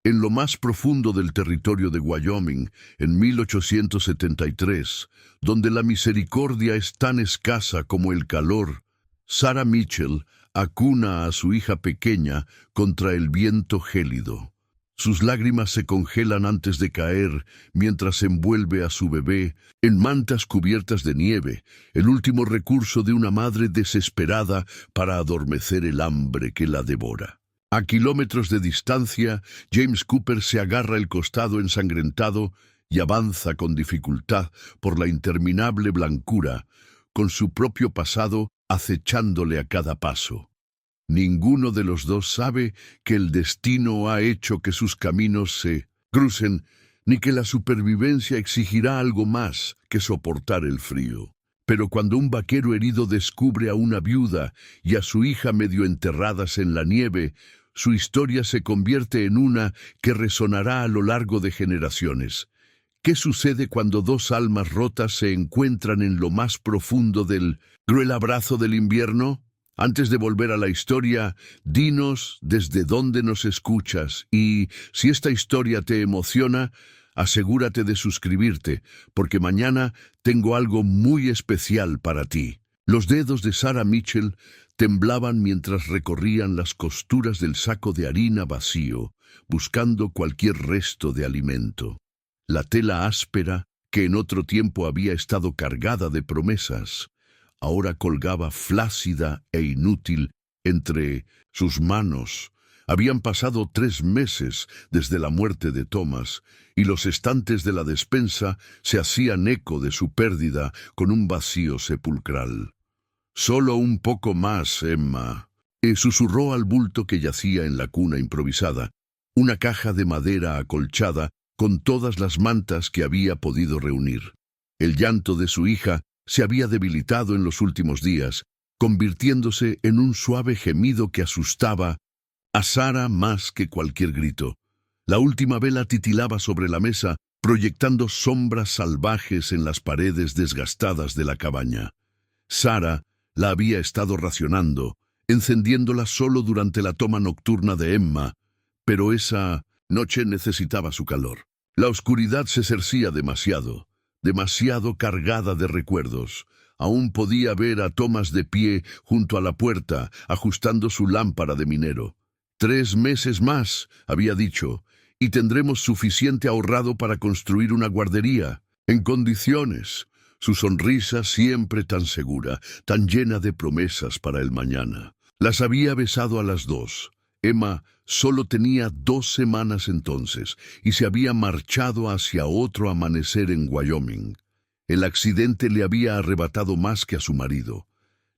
En lo más profundo del territorio de Wyoming, en 1873, donde la misericordia es tan escasa como el calor, Sarah Mitchell acuna a su hija pequeña contra el viento gélido. Sus lágrimas se congelan antes de caer mientras envuelve a su bebé en mantas cubiertas de nieve, el último recurso de una madre desesperada para adormecer el hambre que la devora. A kilómetros de distancia, James Cooper se agarra el costado ensangrentado y avanza con dificultad por la interminable blancura, con su propio pasado acechándole a cada paso. Ninguno de los dos sabe que el destino ha hecho que sus caminos se crucen, ni que la supervivencia exigirá algo más que soportar el frío. Pero cuando un vaquero herido descubre a una viuda y a su hija medio enterradas en la nieve, su historia se convierte en una que resonará a lo largo de generaciones. ¿Qué sucede cuando dos almas rotas se encuentran en lo más profundo del cruel abrazo del invierno? Antes de volver a la historia, dinos desde dónde nos escuchas y, si esta historia te emociona, asegúrate de suscribirte, porque mañana tengo algo muy especial para ti. Los dedos de Sarah Mitchell temblaban mientras recorrían las costuras del saco de harina vacío, buscando cualquier resto de alimento. La tela áspera, que en otro tiempo había estado cargada de promesas, ahora colgaba flácida e inútil entre sus manos. Habían pasado 3 meses desde la muerte de Thomas, y los estantes de la despensa se hacían eco de su pérdida con un vacío sepulcral. «Solo un poco más, Emma», susurró al bulto que yacía en la cuna improvisada, una caja de madera acolchada con todas las mantas que había podido reunir. El llanto de su hija se había debilitado en los últimos días, convirtiéndose en un suave gemido que asustaba a Sarah más que cualquier grito. La última vela titilaba sobre la mesa, proyectando sombras salvajes en las paredes desgastadas de la cabaña. Sarah la había estado racionando, encendiéndola solo durante la toma nocturna de Emma, pero esa noche necesitaba su calor. La oscuridad se cercía demasiado cargada de recuerdos. Aún podía ver a Thomas de pie junto a la puerta, ajustando su lámpara de minero. 3 meses más, había dicho, y tendremos suficiente ahorrado para construir una guardería, en condiciones. Su sonrisa siempre tan segura, tan llena de promesas para el mañana. Las había besado a las 2. Emma solo tenía 2 semanas entonces y se había marchado hacia otro amanecer en Wyoming. El accidente le había arrebatado más que a su marido.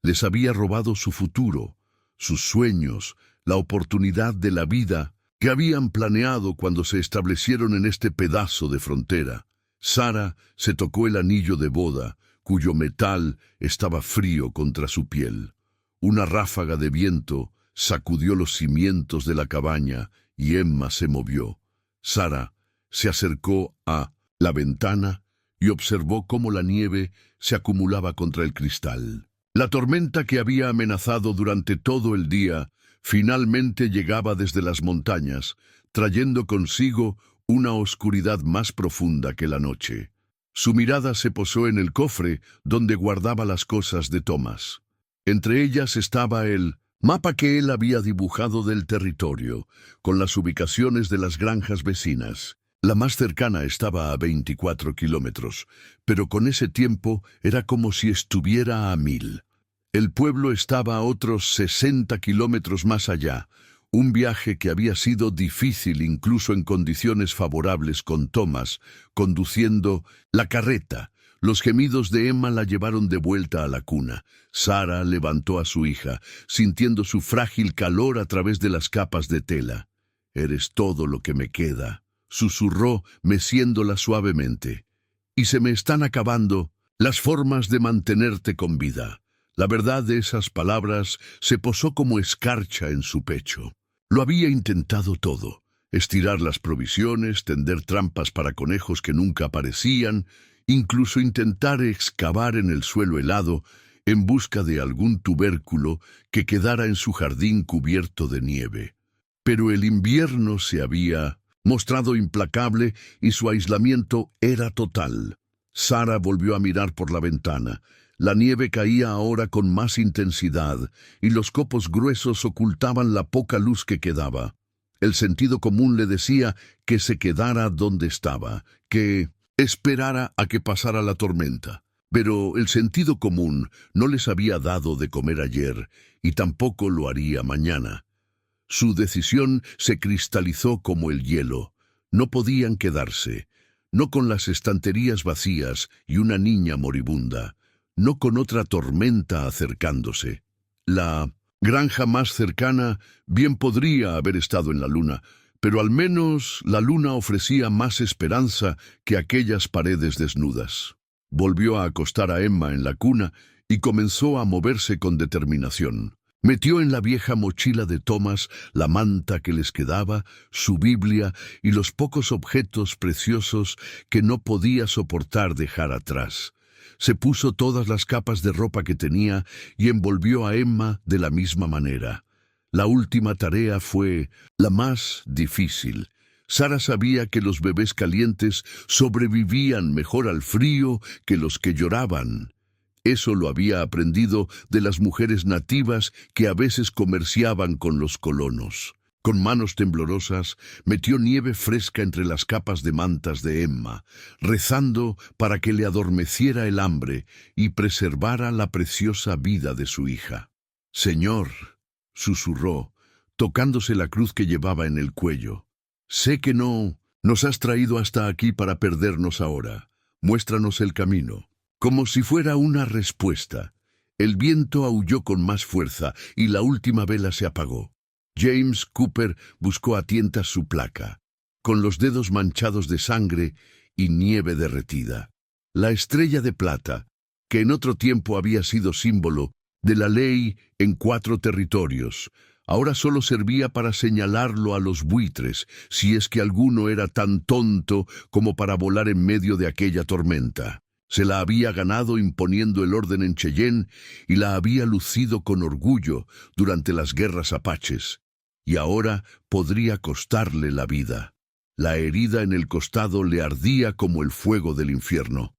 Les había robado su futuro, sus sueños, la oportunidad de la vida que habían planeado cuando se establecieron en este pedazo de frontera. Sarah se tocó el anillo de boda, cuyo metal estaba frío contra su piel. Una ráfaga de viento sacudió los cimientos de la cabaña y Emma se movió. Sarah se acercó a la ventana y observó cómo la nieve se acumulaba contra el cristal. La tormenta que había amenazado durante todo el día finalmente llegaba desde las montañas, trayendo consigo una oscuridad más profunda que la noche. Su mirada se posó en el cofre donde guardaba las cosas de Thomas. Entre ellas estaba el mapa que él había dibujado del territorio, con las ubicaciones de las granjas vecinas. La más cercana estaba a 24 kilómetros, pero con ese tiempo era como si estuviera a 1000. El pueblo estaba a otros 60 kilómetros más allá, un viaje que había sido difícil incluso en condiciones favorables con Thomas, conduciendo la carreta. Los gemidos de Emma la llevaron de vuelta a la cuna. Sarah levantó a su hija, sintiendo su frágil calor a través de las capas de tela. «Eres todo lo que me queda», susurró, meciéndola suavemente. «Y se me están acabando las formas de mantenerte con vida». La verdad de esas palabras se posó como escarcha en su pecho. Lo había intentado todo: estirar las provisiones, tender trampas para conejos que nunca aparecían, incluso intentar excavar en el suelo helado en busca de algún tubérculo que quedara en su jardín cubierto de nieve. Pero el invierno se había mostrado implacable, y su aislamiento era total. Sara volvió a mirar por la ventana. La nieve caía ahora con más intensidad, y los copos gruesos ocultaban la poca luz que quedaba. El sentido común le decía que se quedara donde estaba, que esperara a que pasara la tormenta. Pero el sentido común no les había dado de comer ayer, y tampoco lo haría mañana. Su decisión se cristalizó como el hielo. No podían quedarse, no con las estanterías vacías y una niña moribunda, no con otra tormenta acercándose. La granja más cercana bien podría haber estado en la luna, pero al menos la luna ofrecía más esperanza que aquellas paredes desnudas. Volvió a acostar a Emma en la cuna y comenzó a moverse con determinación. Metió en la vieja mochila de Thomas la manta que les quedaba, su Biblia y los pocos objetos preciosos que no podía soportar dejar atrás. Se puso todas las capas de ropa que tenía y envolvió a Emma de la misma manera. La última tarea fue la más difícil. Sara sabía que los bebés calientes sobrevivían mejor al frío que los que lloraban. Eso lo había aprendido de las mujeres nativas que a veces comerciaban con los colonos. Con manos temblorosas, metió nieve fresca entre las capas de mantas de Emma, rezando para que le adormeciera el hambre y preservara la preciosa vida de su hija. «Señor», susurró, tocándose la cruz que llevaba en el cuello, «sé que no nos has traído hasta aquí para perdernos ahora. Muéstranos el camino». Como si fuera una respuesta, el viento aulló con más fuerza y la última vela se apagó. James Cooper buscó a tientas su placa, con los dedos manchados de sangre y nieve derretida. La estrella de plata, que en otro tiempo había sido símbolo de la ley en 4 territorios, ahora solo servía para señalarlo a los buitres, si es que alguno era tan tonto como para volar en medio de aquella tormenta. Se la había ganado imponiendo el orden en Cheyenne y la había lucido con orgullo durante las guerras apaches, y ahora podría costarle la vida. La herida en el costado le ardía como el fuego del infierno.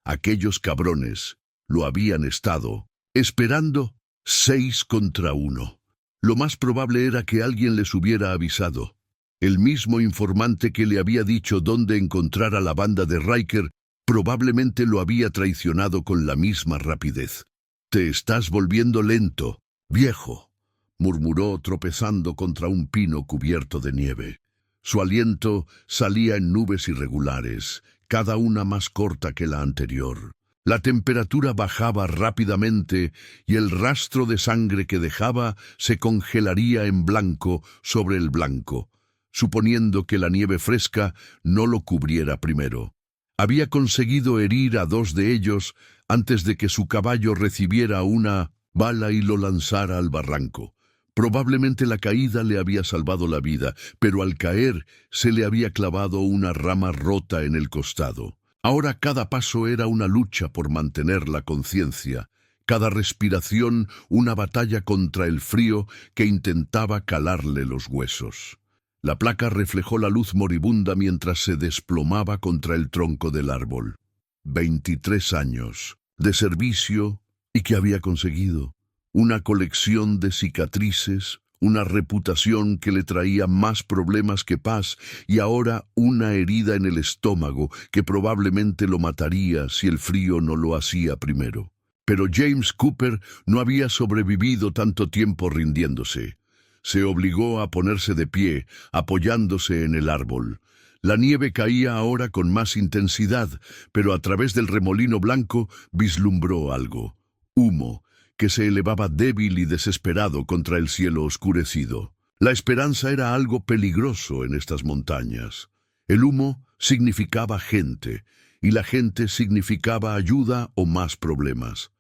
Aquellos cabrones lo habían estado esperando 6 contra 1. Lo más probable era que alguien les hubiera avisado. El mismo informante que le había dicho dónde encontrar a la banda de Riker probablemente lo había traicionado con la misma rapidez. «Te estás volviendo lento, viejo», murmuró tropezando contra un pino cubierto de nieve. Su aliento salía en nubes irregulares, cada una más corta que la anterior. La temperatura bajaba rápidamente y el rastro de sangre que dejaba se congelaría en blanco sobre el blanco, suponiendo que la nieve fresca no lo cubriera primero. Había conseguido herir a 2 de ellos antes de que su caballo recibiera una bala y lo lanzara al barranco. Probablemente la caída le había salvado la vida, pero al caer se le había clavado una rama rota en el costado. Ahora cada paso era una lucha por mantener la conciencia, cada respiración una batalla contra el frío que intentaba calarle los huesos. La placa reflejó la luz moribunda mientras se desplomaba contra el tronco del árbol. 23 años de servicio, ¿y qué había conseguido? Una colección de cicatrices, una reputación que le traía más problemas que paz y ahora una herida en el estómago que probablemente lo mataría si el frío no lo hacía primero. Pero James Cooper no había sobrevivido tanto tiempo rindiéndose. Se obligó a ponerse de pie, apoyándose en el árbol. La nieve caía ahora con más intensidad, pero a través del remolino blanco vislumbró algo. Humo, que se elevaba débil y desesperado contra el cielo oscurecido. La esperanza era algo peligroso en estas montañas. El humo significaba gente, y la gente significaba ayuda o más problemas.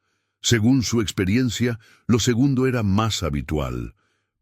Según su experiencia, lo segundo era más habitual.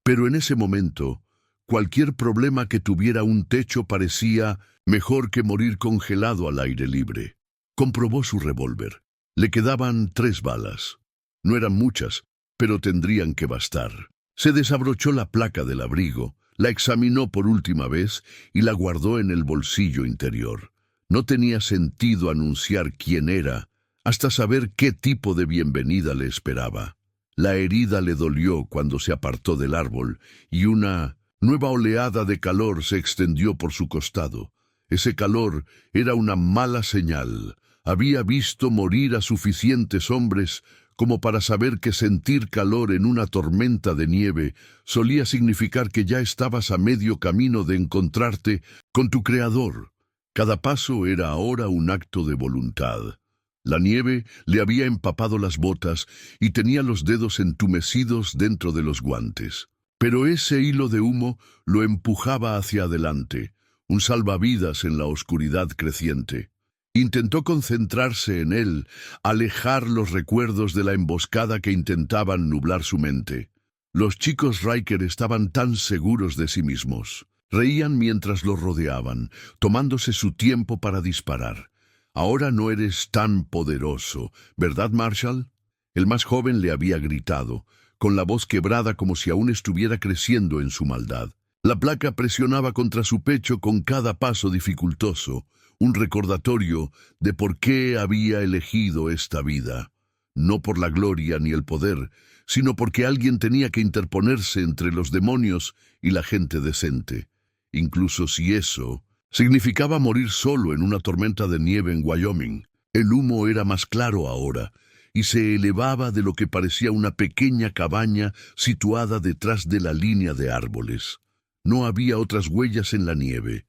Pero en ese momento, cualquier problema que tuviera un techo parecía mejor que morir congelado al aire libre. Comprobó su revólver. Le quedaban 3 balas. No eran muchas, pero tendrían que bastar. Se desabrochó la placa del abrigo, La examinó por última vez y la guardó en el bolsillo interior. No tenía sentido anunciar quién era, hasta saber qué tipo de bienvenida le esperaba. La herida le dolió cuando se apartó del árbol, y una nueva oleada de calor se extendió por su costado. Ese calor era una mala señal. Había visto morir a suficientes hombres como para saber que sentir calor en una tormenta de nieve solía significar que ya estabas a medio camino de encontrarte con tu Creador. Cada paso era ahora un acto de voluntad. La nieve le había empapado las botas y tenía los dedos entumecidos dentro de los guantes. Pero ese hilo de humo lo empujaba hacia adelante, un salvavidas en la oscuridad creciente. Intentó concentrarse en él, alejar los recuerdos de la emboscada que intentaban nublar su mente. Los chicos Riker estaban tan seguros de sí mismos. Reían mientras los rodeaban, tomándose su tiempo para disparar. «Ahora no eres tan poderoso, ¿verdad, Marshall?». El más joven le había gritado, con la voz quebrada como si aún estuviera creciendo en su maldad. La placa presionaba contra su pecho con cada paso dificultoso, un recordatorio de por qué había elegido esta vida. No por la gloria ni el poder, sino porque alguien tenía que interponerse entre los demonios y la gente decente. Incluso si eso significaba morir solo en una tormenta de nieve en Wyoming. El humo era más claro ahora, y se elevaba de lo que parecía una pequeña cabaña situada detrás de la línea de árboles. No había otras huellas en la nieve.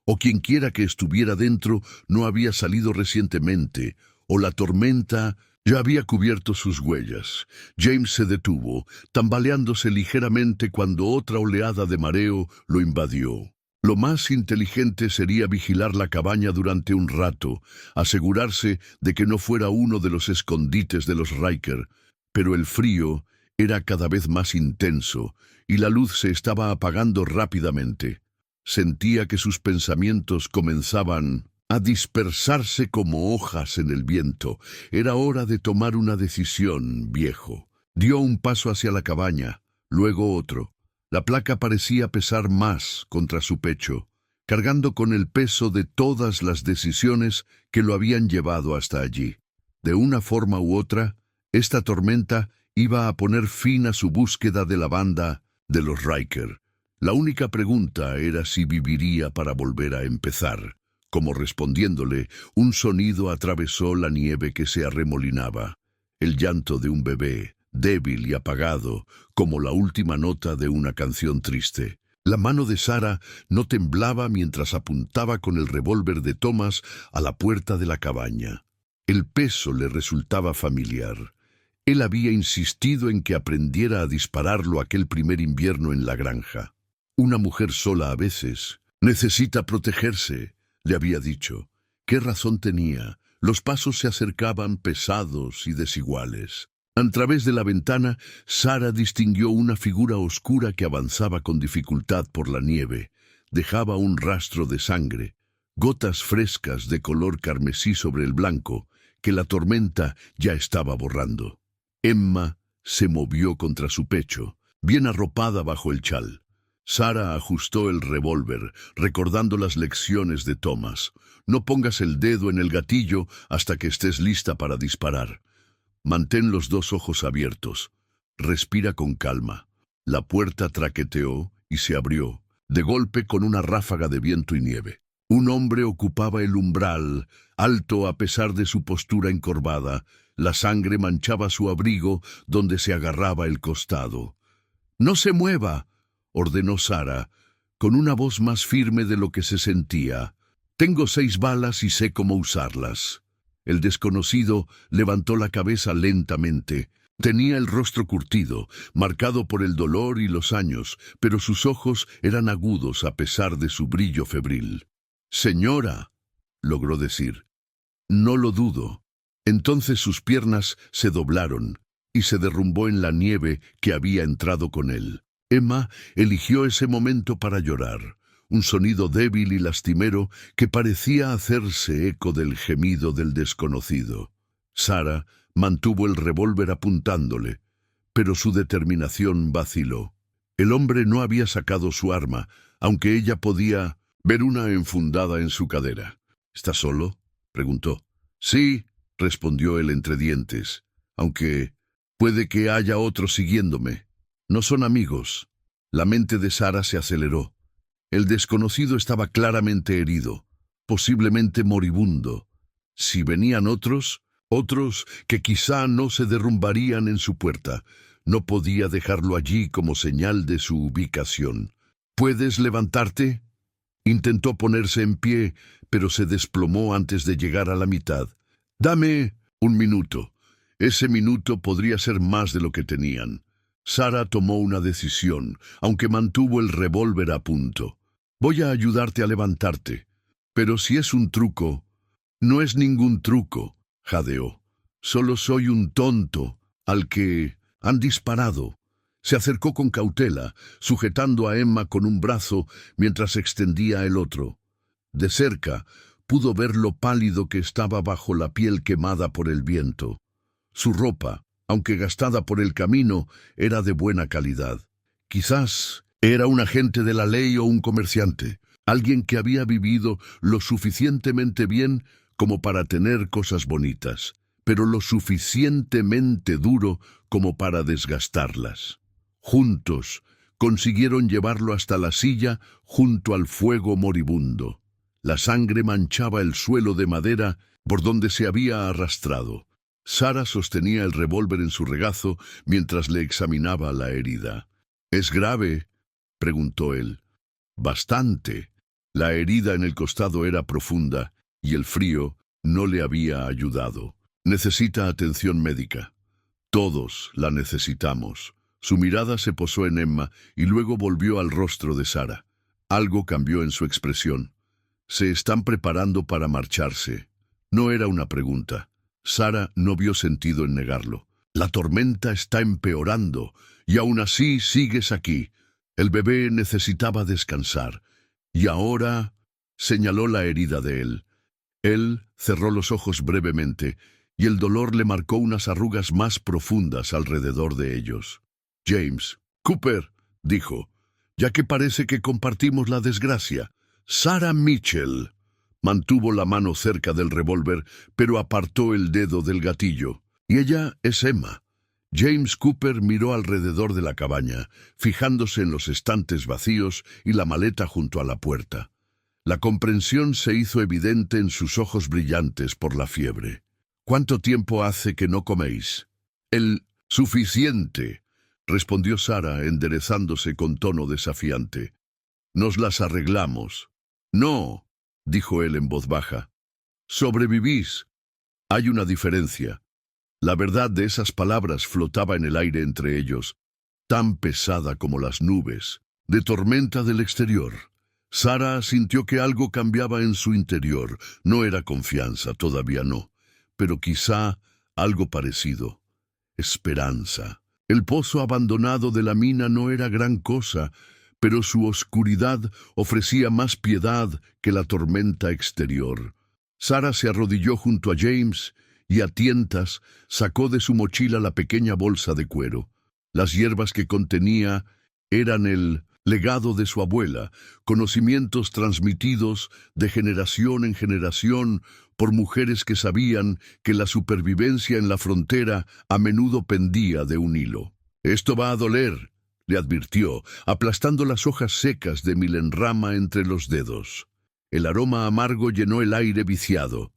O quienquiera que estuviera dentro no había salido recientemente, o la tormenta ya había cubierto sus huellas. James se detuvo, tambaleándose ligeramente cuando otra oleada de mareo lo invadió. Lo más inteligente sería vigilar la cabaña durante un rato, asegurarse de que no fuera uno de los escondites de los Riker, pero el frío era cada vez más intenso y la luz se estaba apagando rápidamente. Sentía que sus pensamientos comenzaban a dispersarse como hojas en el viento. Era hora de tomar una decisión, viejo. Dio un paso hacia la cabaña, luego otro. La placa parecía pesar más contra su pecho, cargando con el peso de todas las decisiones que lo habían llevado hasta allí. De una forma u otra, esta tormenta iba a poner fin a su búsqueda de la banda de los Riker. La única pregunta era si viviría para volver a empezar. Como respondiéndole, un sonido atravesó la nieve que se arremolinaba. El llanto de un bebé, débil y apagado, como la última nota de una canción triste. La mano de Sarah no temblaba mientras apuntaba con el revólver de Thomas a la puerta de la cabaña. El peso le resultaba familiar. Él había insistido en que aprendiera a dispararlo aquel primer invierno en la granja. Una mujer sola a veces necesita protegerse, le había dicho. ¿Qué razón tenía? Los pasos se acercaban pesados y desiguales. A través de la ventana, Sarah distinguió una figura oscura que avanzaba con dificultad por la nieve. Dejaba un rastro de sangre, gotas frescas de color carmesí sobre el blanco, que la tormenta ya estaba borrando. Emma se movió contra su pecho, bien arropada bajo el chal. Sarah ajustó el revólver, recordando las lecciones de Thomas. No pongas el dedo en el gatillo hasta que estés lista para disparar. Mantén los dos ojos abiertos. Respira con calma. La puerta traqueteó y se abrió, de golpe con una ráfaga de viento y nieve. Un hombre ocupaba el umbral, alto a pesar de su postura encorvada. La sangre manchaba su abrigo donde se agarraba el costado. «¡No se mueva!», ordenó Sarah, con una voz más firme de lo que se sentía. «Tengo 6 balas y sé cómo usarlas». El desconocido levantó la cabeza lentamente. Tenía el rostro curtido, marcado por el dolor y los años, pero sus ojos eran agudos a pesar de su brillo febril. «Señora», logró decir. «No lo dudo». Entonces sus piernas se doblaron y se derrumbó en la nieve que había entrado con él. Emma eligió ese momento para llorar, un sonido débil y lastimero que parecía hacerse eco del gemido del desconocido. Sarah mantuvo el revólver apuntándole, pero su determinación vaciló. El hombre no había sacado su arma, aunque ella podía ver una enfundada en su cadera. ¿Estás solo?, preguntó. Sí, respondió él entre dientes, aunque puede que haya otros siguiéndome. No son amigos. La mente de Sara se aceleró. El desconocido estaba claramente herido, posiblemente moribundo. Si venían otros que quizá no se derrumbarían en su puerta, no podía dejarlo allí como señal de su ubicación. ¿Puedes levantarte? Intentó ponerse en pie, pero se desplomó antes de llegar a la mitad. Dame un minuto. Ese minuto podría ser más de lo que tenían. Sara tomó una decisión, aunque mantuvo el revólver a punto. Voy a ayudarte a levantarte. Pero si es un truco, no es ningún truco, jadeó. Solo soy un tonto al que han disparado. Se acercó con cautela, sujetando a Emma con un brazo mientras extendía el otro. De cerca, pudo ver lo pálido que estaba bajo la piel quemada por el viento. Su ropa, aunque gastada por el camino, era de buena calidad. Quizás era un agente de la ley o un comerciante, alguien que había vivido lo suficientemente bien como para tener cosas bonitas, pero lo suficientemente duro como para desgastarlas. Juntos consiguieron llevarlo hasta la silla junto al fuego moribundo. La sangre manchaba el suelo de madera por donde se había arrastrado. Sara sostenía el revólver en su regazo mientras le examinaba la herida. ¿Es grave?, preguntó él. Bastante. La herida en el costado era profunda y el frío no le había ayudado. Necesita atención médica. Todos la necesitamos. Su mirada se posó en Emma y luego volvió al rostro de Sara. Algo cambió en su expresión. Se están preparando para marcharse. No era una pregunta. Sara no vio sentido en negarlo. La tormenta está empeorando y aún así sigues aquí. El bebé necesitaba descansar. Y ahora señaló la herida de él. Él cerró los ojos brevemente y el dolor le marcó unas arrugas más profundas alrededor de ellos. James, Cooper, dijo, ya que parece que compartimos la desgracia. Sara Mitchell. Mantuvo la mano cerca del revólver, pero apartó el dedo del gatillo. Y ella es Emma. James Cooper miró alrededor de la cabaña, fijándose en los estantes vacíos y la maleta junto a la puerta. La comprensión se hizo evidente en sus ojos brillantes por la fiebre. ¿Cuánto tiempo hace que no coméis? El suficiente, respondió Sara, enderezándose con tono desafiante. Nos las arreglamos. No, dijo él en voz baja. Sobrevivís. Hay una diferencia. La verdad de esas palabras flotaba en el aire entre ellos, tan pesada como las nubes, de tormenta del exterior. Sara sintió que algo cambiaba en su interior. No era confianza, todavía no, pero quizá algo parecido. Esperanza. El pozo abandonado de la mina no era gran cosa, pero su oscuridad ofrecía más piedad que la tormenta exterior. Sara se arrodilló junto a James y a tientas sacó de su mochila la pequeña bolsa de cuero. Las hierbas que contenía eran el legado de su abuela, conocimientos transmitidos de generación en generación por mujeres que sabían que la supervivencia en la frontera a menudo pendía de un hilo. «Esto va a doler», le advirtió, aplastando las hojas secas de milenrama entre los dedos. El aroma amargo llenó el aire viciado.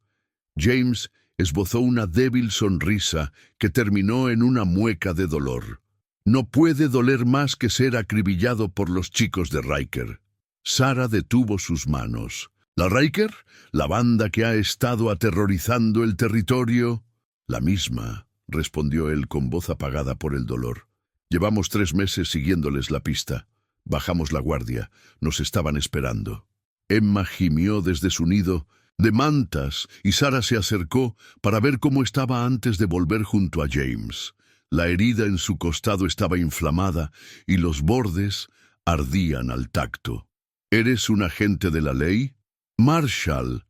James esbozó una débil sonrisa que terminó en una mueca de dolor. No puede doler más que ser acribillado por los chicos de Riker. Sara detuvo sus manos. ¿La Riker? ¿La banda que ha estado aterrorizando el territorio? La misma, respondió él con voz apagada por el dolor. Llevamos 3 meses siguiéndoles la pista. Bajamos la guardia. Nos estaban esperando. Emma gimió desde su nido de mantas y Sara se acercó para ver cómo estaba antes de volver junto a James. La herida en su costado estaba inflamada y los bordes ardían al tacto. ¿Eres un agente de la ley? Marshall,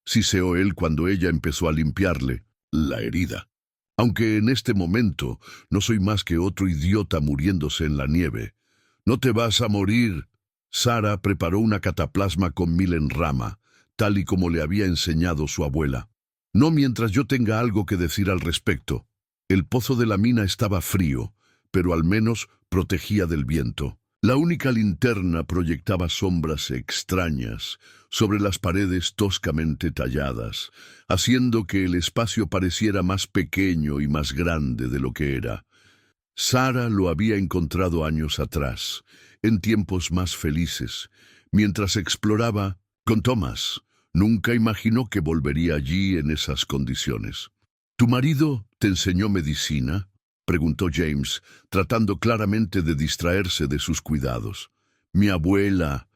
siseó él cuando ella empezó a limpiarle la herida. Aunque en este momento no soy más que otro idiota muriéndose en la nieve. No te vas a morir. Sara preparó una cataplasma con miel en rama, tal y como le había enseñado su abuela. No mientras yo tenga algo que decir al respecto. El pozo de la mina estaba frío, pero al menos protegía del viento. La única linterna proyectaba sombras extrañas sobre las paredes toscamente talladas, haciendo que el espacio pareciera más pequeño y más grande de lo que era. Sara lo había encontrado años atrás, en tiempos más felices, mientras exploraba con Thomas. Nunca imaginó que volvería allí en esas condiciones. ¿Tu marido te enseñó medicina?, preguntó James, tratando claramente de distraerse de sus cuidados. Mi abuela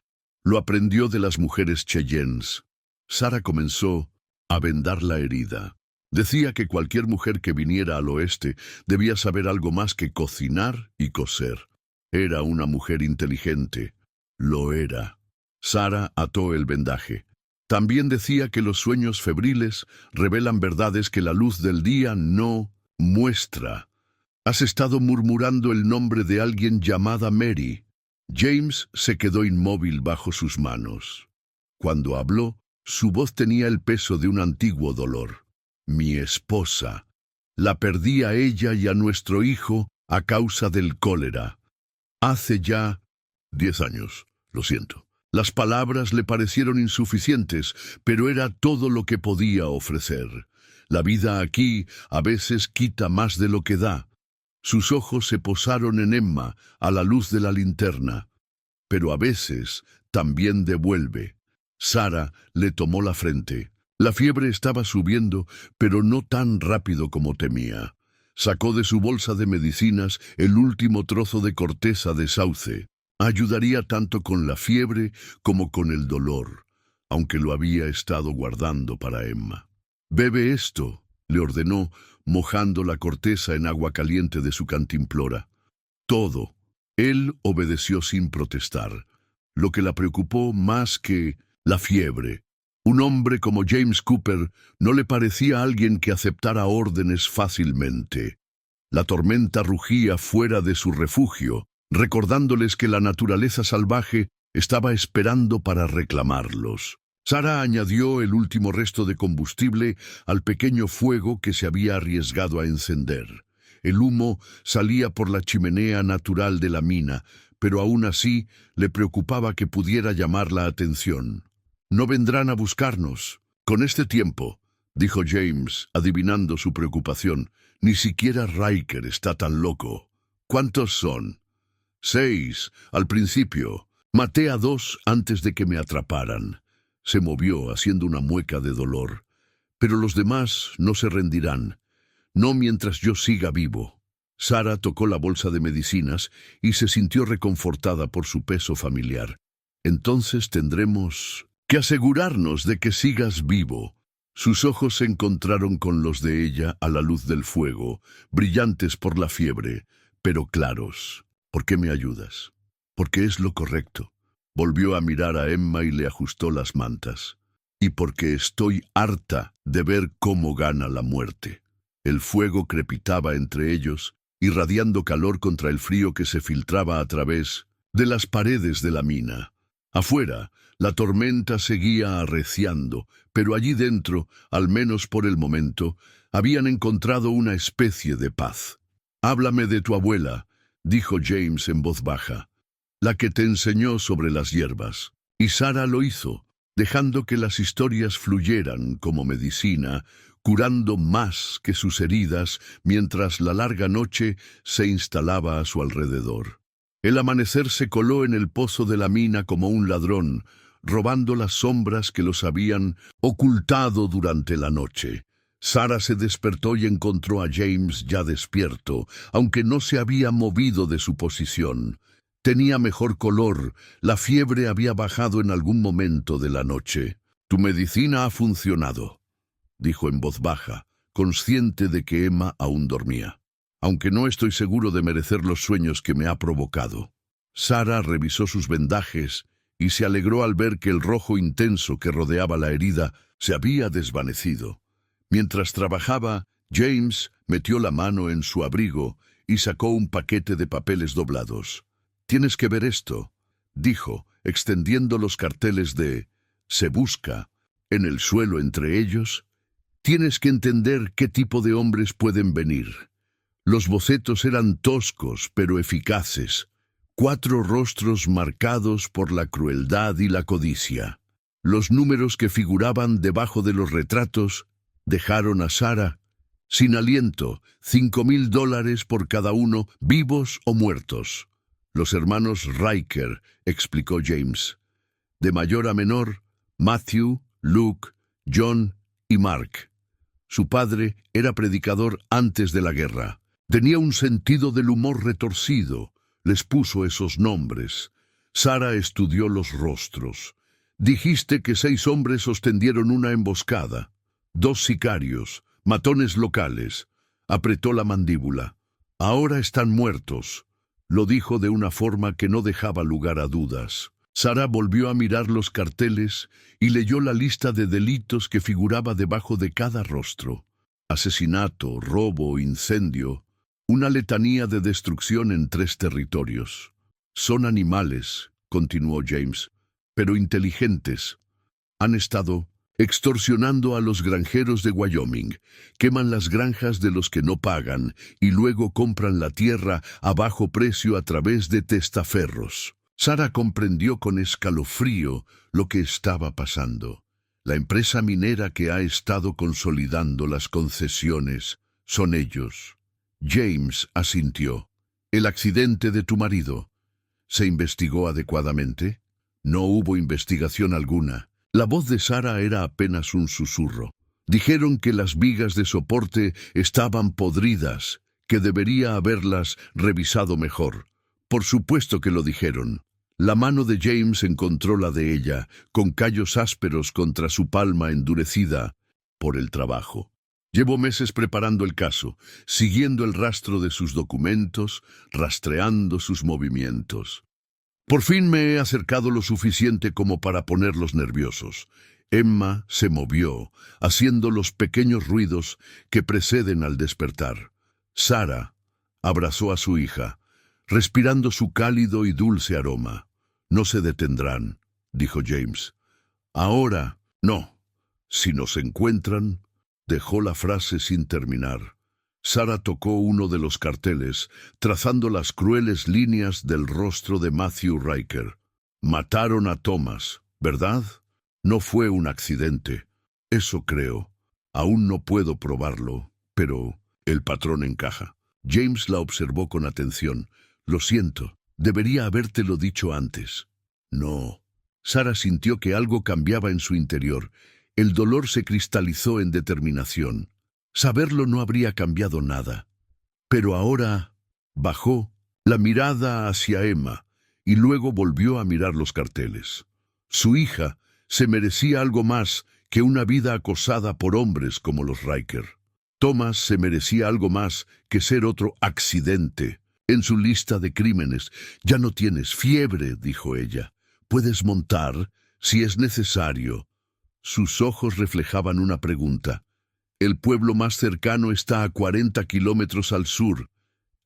lo aprendió de las mujeres Cheyennes. Sara comenzó a vendar la herida. Decía que cualquier mujer que viniera al oeste debía saber algo más que cocinar y coser. Era una mujer inteligente. Lo era. Sara ató el vendaje. También decía que los sueños febriles revelan verdades que la luz del día no muestra. Has estado murmurando el nombre de alguien llamada Mary. James se quedó inmóvil bajo sus manos. Cuando habló, su voz tenía el peso de un antiguo dolor. Mi esposa. La perdí a ella y a nuestro hijo a causa del cólera. Hace ya 10 años, lo siento. Las palabras le parecieron insuficientes, pero era todo lo que podía ofrecer. La vida aquí a veces quita más de lo que da. Sus ojos se posaron en Emma a la luz de la linterna, pero a veces también devuelve. Sara le tomó la frente. La fiebre estaba subiendo, pero no tan rápido como temía. Sacó de su bolsa de medicinas el último trozo de corteza de sauce. Ayudaría tanto con la fiebre como con el dolor, aunque lo había estado guardando para Emma. «Bebe esto», le ordenó, mojando la corteza en agua caliente de su cantimplora. Todo. Él obedeció sin protestar. Lo que la preocupó más que la fiebre. Un hombre como James Cooper no le parecía alguien que aceptara órdenes fácilmente. La tormenta rugía fuera de su refugio, recordándoles que la naturaleza salvaje estaba esperando para reclamarlos. Sara añadió el último resto de combustible al pequeño fuego que se había arriesgado a encender. El humo salía por la chimenea natural de la mina, pero aún así le preocupaba que pudiera llamar la atención. «No vendrán a buscarnos. Con este tiempo», dijo James, adivinando su preocupación. «Ni siquiera Riker está tan loco». «¿Cuántos son?» 6, al principio. Maté a 2 antes de que me atraparan». Se movió haciendo una mueca de dolor. «Pero los demás no se rendirán. No mientras yo siga vivo». Sara tocó la bolsa de medicinas y se sintió reconfortada por su peso familiar. «Entonces tendremos que asegurarnos de que sigas vivo». Sus ojos se encontraron con los de ella a la luz del fuego, brillantes por la fiebre, pero claros. «¿Por qué me ayudas?» «Porque es lo correcto». Volvió a mirar a Emma y le ajustó las mantas. «Y porque estoy harta de ver cómo gana la muerte». El fuego crepitaba entre ellos, irradiando calor contra el frío que se filtraba a través de las paredes de la mina. Afuera, la tormenta seguía arreciando, pero allí dentro, al menos por el momento, habían encontrado una especie de paz. «Háblame de tu abuela», dijo James en voz baja. «La que te enseñó sobre las hierbas». Y Sara lo hizo, dejando que las historias fluyeran como medicina, curando más que sus heridas mientras la larga noche se instalaba a su alrededor. El amanecer se coló en el pozo de la mina como un ladrón, robando las sombras que los habían ocultado durante la noche. Sara se despertó y encontró a James ya despierto, aunque no se había movido de su posición. Tenía mejor color, la fiebre había bajado en algún momento de la noche. «Tu medicina ha funcionado», dijo en voz baja, consciente de que Emma aún dormía. «Aunque no estoy seguro de merecer los sueños que me ha provocado». Sara revisó sus vendajes y se alegró al ver que el rojo intenso que rodeaba la herida se había desvanecido. Mientras trabajaba, James metió la mano en su abrigo y sacó un paquete de papeles doblados. tienes que ver esto, dijo, extendiendo los carteles de «Se busca» en el suelo entre ellos. Tienes que entender qué tipo de hombres pueden venir. Los bocetos eran toscos pero eficaces. 4 rostros marcados por la crueldad y la codicia. Los números que figuraban debajo de los retratos dejaron a Sarah sin aliento. $5,000 por cada uno, vivos o muertos. Los hermanos Riker, explicó James. De mayor a menor, Matthew, Luke, John y Mark. Su padre era predicador antes de la guerra. Tenía un sentido del humor retorcido. Les puso esos nombres. Sarah estudió los rostros. Dijiste que 6 hombres sostendieron una emboscada. 2 sicarios, matones locales. Apretó la mandíbula. Ahora están muertos. Lo dijo de una forma que no dejaba lugar a dudas. Sarah volvió a mirar los carteles y leyó la lista de delitos que figuraba debajo de cada rostro. Asesinato, robo, incendio. Una letanía de destrucción en 3 territorios. Son animales, continuó James, pero inteligentes. Han estado extorsionando a los granjeros de Wyoming, queman las granjas de los que no pagan y luego compran la tierra a bajo precio a través de testaferros. Sarah comprendió con escalofrío lo que estaba pasando. La empresa minera que ha estado consolidando las concesiones son ellos. James asintió. ¿El accidente de tu marido se investigó adecuadamente? No hubo investigación alguna. La voz de Sarah era apenas un susurro. Dijeron que las vigas de soporte estaban podridas, que debería haberlas revisado mejor. Por supuesto que lo dijeron. La mano de James encontró la de ella, con callos ásperos contra su palma endurecida por el trabajo. Llevo meses preparando el caso, siguiendo el rastro de sus documentos, rastreando sus movimientos. Por fin me he acercado lo suficiente como para ponerlos nerviosos. Emma se movió, haciendo los pequeños ruidos que preceden al despertar. Sarah abrazó a su hija, respirando su cálido y dulce aroma. No se detendrán, dijo James. Ahora, no. Si nos encuentran... Dejó la frase sin terminar. Sarah tocó uno de los carteles, trazando las crueles líneas del rostro de Matthew Riker. Mataron a Thomas, ¿verdad? No fue un accidente. Eso creo. Aún no puedo probarlo, pero el patrón encaja. James la observó con atención. Lo siento, debería habértelo dicho antes. No. Sarah sintió que algo cambiaba en su interior. El dolor se cristalizó en determinación. Saberlo no habría cambiado nada. Pero ahora bajó la mirada hacia Emma y luego volvió a mirar los carteles. Su hija se merecía algo más que una vida acosada por hombres como los Riker. Thomas se merecía algo más que ser otro accidente en su lista de crímenes. Ya no tienes fiebre, dijo ella. Puedes montar si es necesario. Sus ojos reflejaban una pregunta. El pueblo más cercano está a 40 kilómetros al sur.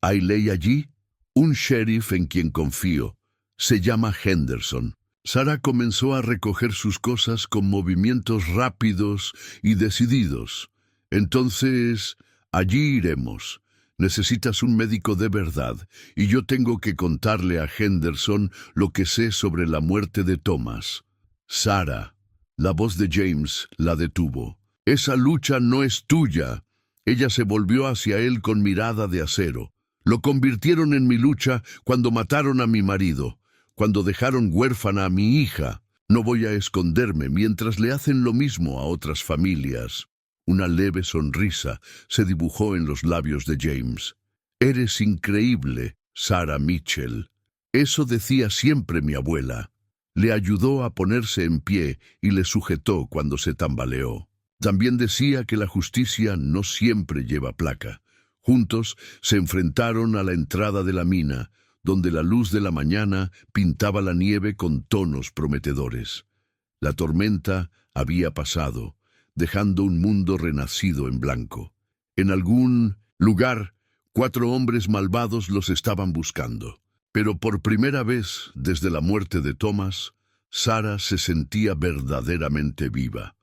¿Hay ley allí? Un sheriff en quien confío. Se llama Henderson. Sarah comenzó a recoger sus cosas con movimientos rápidos y decididos. Entonces, allí iremos. Necesitas un médico de verdad, y yo tengo que contarle a Henderson lo que sé sobre la muerte de Thomas. Sarah. La voz de James la detuvo. Esa lucha no es tuya. Ella se volvió hacia él con mirada de acero. Lo convirtieron en mi lucha cuando mataron a mi marido, cuando dejaron huérfana a mi hija. No voy a esconderme mientras le hacen lo mismo a otras familias. Una leve sonrisa se dibujó en los labios de James. Eres increíble, Sarah Mitchell. Eso decía siempre mi abuela. Le ayudó a ponerse en pie y le sujetó cuando se tambaleó. También decía que la justicia no siempre lleva placa. Juntos se enfrentaron a la entrada de la mina, donde la luz de la mañana pintaba la nieve con tonos prometedores. La tormenta había pasado, dejando un mundo renacido en blanco. En algún lugar, 4 hombres malvados los estaban buscando. Pero por primera vez desde la muerte de Thomas, Sara se sentía verdaderamente viva.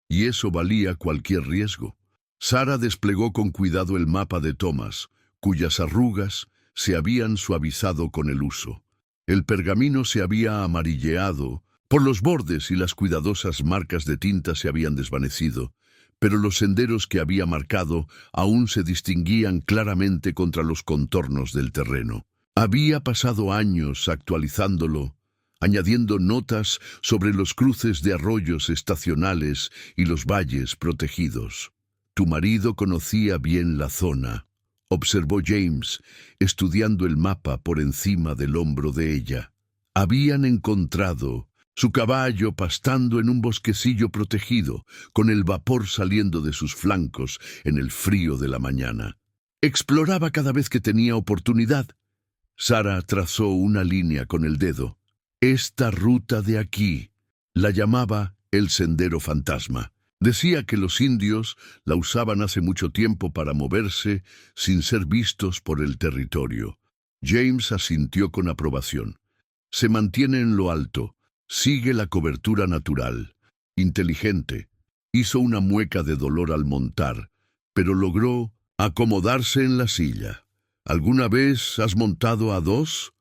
Y eso valía cualquier riesgo. Sara desplegó con cuidado el mapa de Thomas, cuyas arrugas se habían suavizado con el uso. El pergamino se había amarilleado por los bordes y las cuidadosas marcas de tinta se habían desvanecido, pero los senderos que había marcado aún se distinguían claramente contra los contornos del terreno. Había pasado años actualizándolo, añadiendo notas sobre los cruces de arroyos estacionales y los valles protegidos. Tu marido conocía bien la zona, observó James, estudiando el mapa por encima del hombro de ella. Habían encontrado su caballo pastando en un bosquecillo protegido, con el vapor saliendo de sus flancos en el frío de la mañana. Exploraba cada vez que tenía oportunidad. Sara trazó una línea con el dedo. Esta ruta de aquí la llamaba el Sendero Fantasma. Decía que los indios la usaban hace mucho tiempo para moverse sin ser vistos por el territorio. James asintió con aprobación. Se mantiene en lo alto, sigue la cobertura natural. Inteligente. Hizo una mueca de dolor al montar, pero logró acomodarse en la silla. ¿Alguna vez has montado a dos?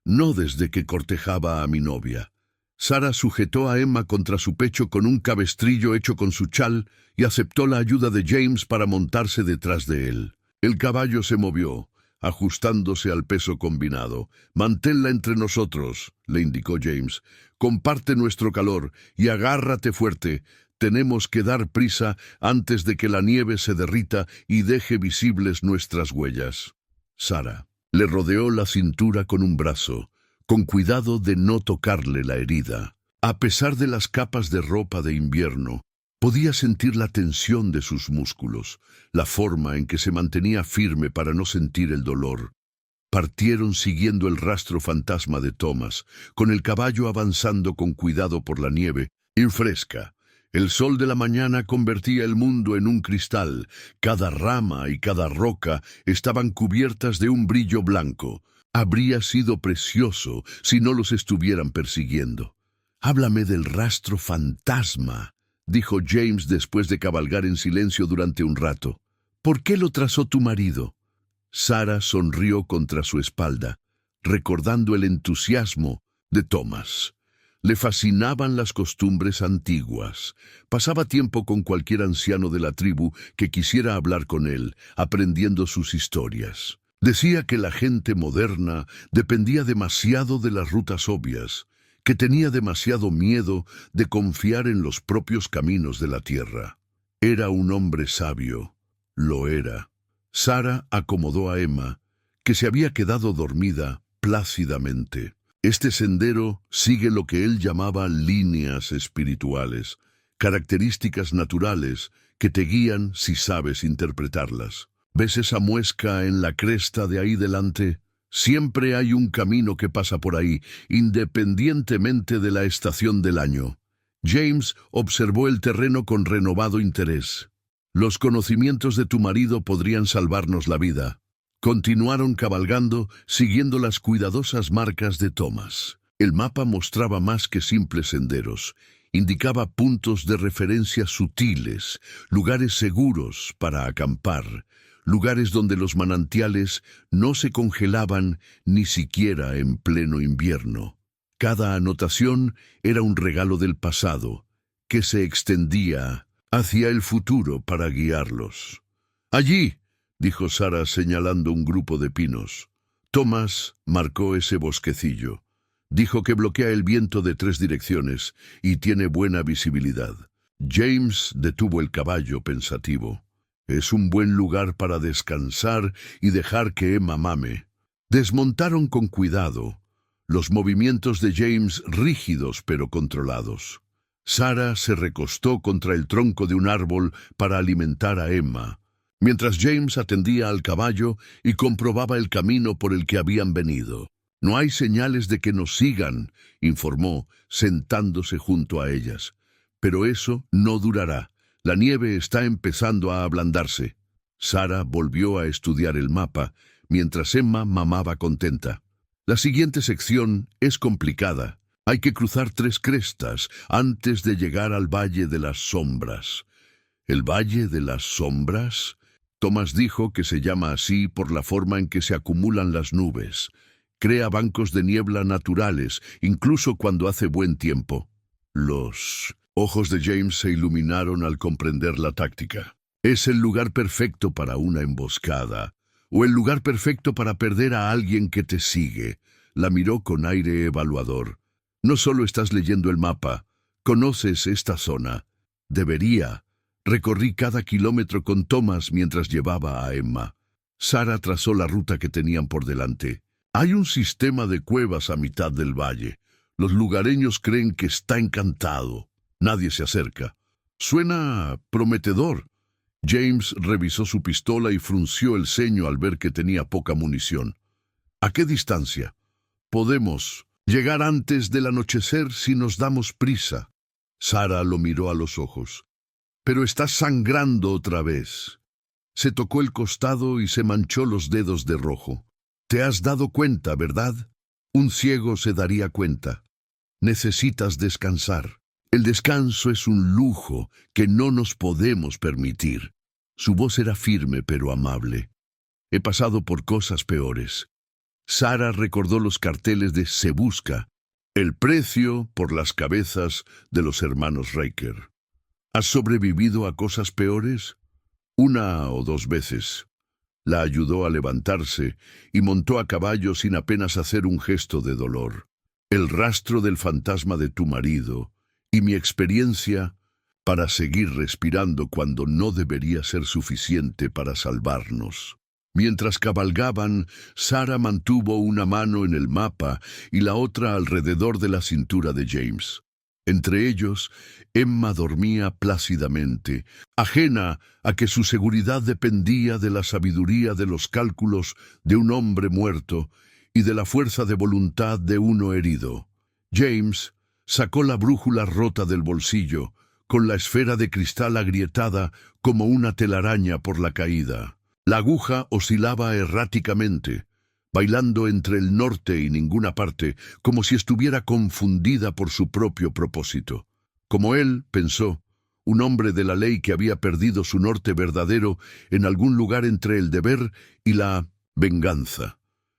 No desde que cortejaba a mi novia. Sara sujetó a Emma contra su pecho con un cabestrillo hecho con su chal y aceptó la ayuda de James para montarse detrás de él. El caballo se movió, ajustándose al peso combinado. «Manténla entre nosotros», le indicó James. «Comparte nuestro calor y agárrate fuerte. Tenemos que dar prisa antes de que la nieve se derrita y deje visibles nuestras huellas». Sara le rodeó la cintura con un brazo, con cuidado de no tocarle la herida. A pesar de las capas de ropa de invierno, podía sentir la tensión de sus músculos, la forma en que se mantenía firme para no sentir el dolor. Partieron siguiendo el rastro fantasma de Thomas, con el caballo avanzando con cuidado por la nieve y fresca. El sol de la mañana convertía el mundo en un cristal. Cada rama y cada roca estaban cubiertas de un brillo blanco. Habría sido precioso si no los estuvieran persiguiendo. «Háblame del rastro fantasma», dijo James después de cabalgar en silencio durante un rato. «¿Por qué lo trazó tu marido?» Sara sonrió contra su espalda, recordando el entusiasmo de Thomas. Le fascinaban las costumbres antiguas. Pasaba tiempo con cualquier anciano de la tribu que quisiera hablar con él, aprendiendo sus historias. Decía que la gente moderna dependía demasiado de las rutas obvias, que tenía demasiado miedo de confiar en los propios caminos de la tierra. Era un hombre sabio. Lo era. Sara acomodó a Emma, que se había quedado dormida plácidamente. Este sendero sigue lo que él llamaba líneas espirituales, características naturales que te guían si sabes interpretarlas. ¿Ves esa muesca en la cresta de ahí delante? Siempre hay un camino que pasa por ahí, independientemente de la estación del año. James observó el terreno con renovado interés. Los conocimientos de tu marido podrían salvarnos la vida. Continuaron cabalgando, siguiendo las cuidadosas marcas de Thomas. El mapa mostraba más que simples senderos. Indicaba puntos de referencia sutiles, lugares seguros para acampar, lugares donde los manantiales no se congelaban ni siquiera en pleno invierno. Cada anotación era un regalo del pasado, que se extendía hacia el futuro para guiarlos. «Allí», dijo Sara señalando un grupo de pinos. Thomas marcó ese bosquecillo. Dijo que bloquea el viento de 3 direcciones y tiene buena visibilidad. James detuvo el caballo pensativo. «Es un buen lugar para descansar y dejar que Emma mame». Desmontaron con cuidado, los movimientos de James rígidos pero controlados. Sara se recostó contra el tronco de un árbol para alimentar a Emma, mientras James atendía al caballo y comprobaba el camino por el que habían venido. «No hay señales de que nos sigan», informó, sentándose junto a ellas. «Pero eso no durará. La nieve está empezando a ablandarse». Sara volvió a estudiar el mapa, mientras Emma mamaba contenta. La siguiente sección es complicada. Hay que cruzar 3 crestas antes de llegar al Valle de las Sombras. ¿El Valle de las Sombras? Thomas dijo que se llama así por la forma en que se acumulan las nubes. Crea bancos de niebla naturales, incluso cuando hace buen tiempo. Los ojos de James se iluminaron al comprender la táctica. Es el lugar perfecto para una emboscada, o el lugar perfecto para perder a alguien que te sigue. La miró con aire evaluador. No solo estás leyendo el mapa, conoces esta zona. Debería. Recorrí cada kilómetro con Thomas mientras llevaba a Emma. Sarah trazó la ruta que tenían por delante. Hay un sistema de cuevas a mitad del valle. Los lugareños creen que está encantado. Nadie se acerca. Suena prometedor. James revisó su pistola y frunció el ceño al ver que tenía poca munición. ¿A qué distancia? Podemos llegar antes del anochecer si nos damos prisa. Sarah lo miró a los ojos. Pero estás sangrando otra vez. Se tocó el costado y se manchó los dedos de rojo. Te has dado cuenta, ¿verdad? Un ciego se daría cuenta. Necesitas descansar. El descanso es un lujo que no nos podemos permitir. Su voz era firme pero amable. He pasado por cosas peores. Sarah recordó los carteles de Se Busca, el precio por las cabezas de los hermanos Riker. ¿Has sobrevivido a cosas peores? 1 o 2 veces. La ayudó a levantarse y montó a caballo sin apenas hacer un gesto de dolor. El rastro del fantasma de tu marido y mi experiencia para seguir respirando cuando no debería ser suficiente para salvarnos. Mientras cabalgaban, Sarah mantuvo una mano en el mapa y la otra alrededor de la cintura de James. Entre ellos, Emma dormía plácidamente, ajena a que su seguridad dependía de la sabiduría de los cálculos de un hombre muerto y de la fuerza de voluntad de uno herido. James sacó la brújula rota del bolsillo, con la esfera de cristal agrietada como una telaraña por la caída. La aguja oscilaba erráticamente, bailando entre el norte y ninguna parte, como si estuviera confundida por su propio propósito. Como él, pensó, un hombre de la ley que había perdido su norte verdadero en algún lugar entre el deber y la venganza.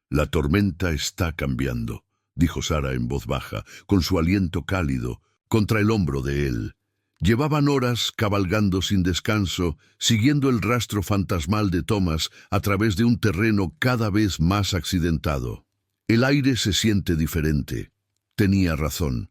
La tormenta está cambiando, dijo Sarah en voz baja, con su aliento cálido, contra el hombro de él. Llevaban horas cabalgando sin descanso, siguiendo el rastro fantasmal de Thomas a través de un terreno cada vez más accidentado. El aire se siente diferente. Tenía razón.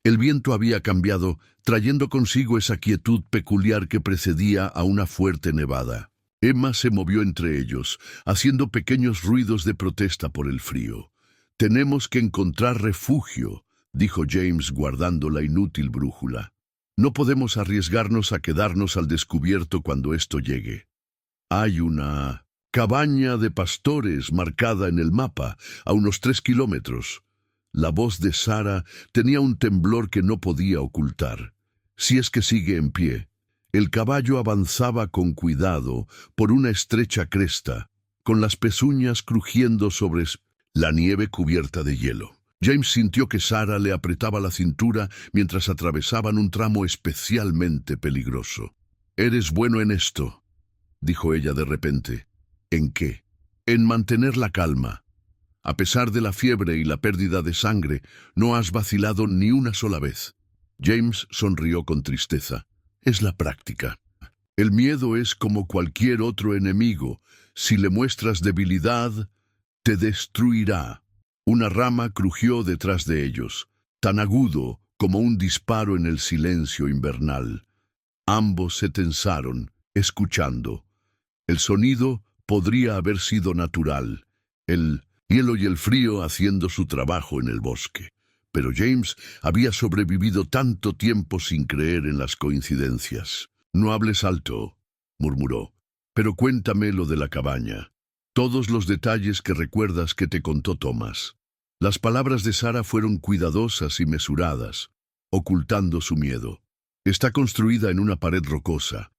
El viento había cambiado, trayendo consigo esa quietud peculiar que precedía a una fuerte nevada. Emma se movió entre ellos, haciendo pequeños ruidos de protesta por el frío. «Tenemos que encontrar refugio», dijo James guardando la inútil brújula. «No podemos arriesgarnos a quedarnos al descubierto cuando esto llegue. Hay una cabaña de pastores marcada en el mapa, a unos 3 kilómetros». La voz de Sarah tenía un temblor que no podía ocultar. «Si es que sigue en pie». El caballo avanzaba con cuidado por una estrecha cresta, con las pezuñas crujiendo sobre la nieve cubierta de hielo. James sintió que Sarah le apretaba la cintura mientras atravesaban un tramo especialmente peligroso. «Eres bueno en esto», dijo ella de repente. «¿En qué?» «En mantener la calma. A pesar de la fiebre y la pérdida de sangre, no has vacilado ni una sola vez». James sonrió con tristeza. «Es la práctica. El miedo es como cualquier otro enemigo. Si le muestras debilidad, te destruirá». Una rama crujió detrás de ellos, tan agudo como un disparo en el silencio invernal. Ambos se tensaron, escuchando. El sonido podría haber sido natural, el hielo y el frío haciendo su trabajo en el bosque. Pero James había sobrevivido tanto tiempo sin creer en las coincidencias. «No hables alto», murmuró, «pero cuéntame lo de la cabaña. Todos los detalles que recuerdas que te contó Thomas». Las palabras de Sarah fueron cuidadosas y mesuradas, ocultando su miedo. «Está construida en una pared rocosa,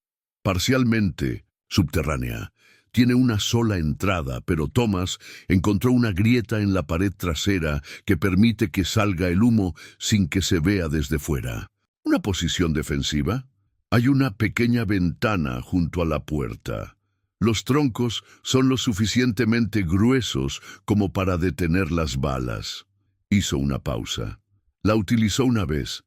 parcialmente subterránea. tiene una sola entrada, pero Thomas encontró una grieta en la pared trasera que permite que salga el humo sin que se vea desde fuera. ¿Una posición defensiva? Hay una pequeña ventana junto a la puerta. Los troncos son lo suficientemente gruesos como para detener las balas. Hizo una pausa. La utilizó una vez,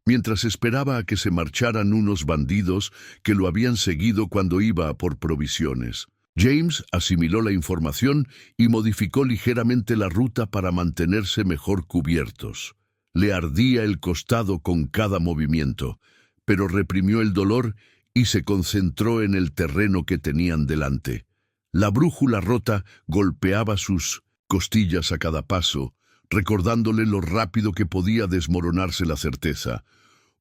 mientras esperaba a que se marcharan unos bandidos que lo habían seguido cuando iba a por provisiones. James asimiló la información y modificó ligeramente la ruta para mantenerse mejor cubiertos. Le ardía el costado con cada movimiento, pero reprimió el dolor y se concentró en el terreno que tenían delante. La brújula rota golpeaba sus costillas a cada paso, recordándole lo rápido que podía desmoronarse la certeza.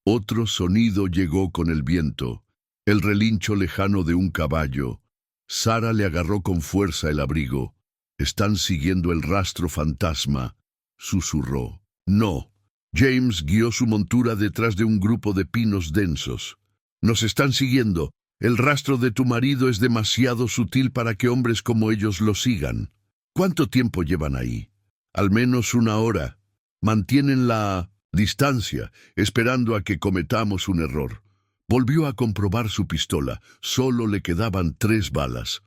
Otro sonido llegó con el viento, el relincho lejano de un caballo. Sarah le agarró con fuerza el abrigo. «Están siguiendo el rastro fantasma», susurró. «No». James guió su montura detrás de un grupo de pinos densos. «Nos están siguiendo. El rastro de tu marido es demasiado sutil para que hombres como ellos lo sigan». «¿Cuánto tiempo llevan ahí?» «Al menos 1 hora. Mantienen la distancia, esperando a que cometamos un error». Volvió a comprobar su pistola. Solo le quedaban 3 balas.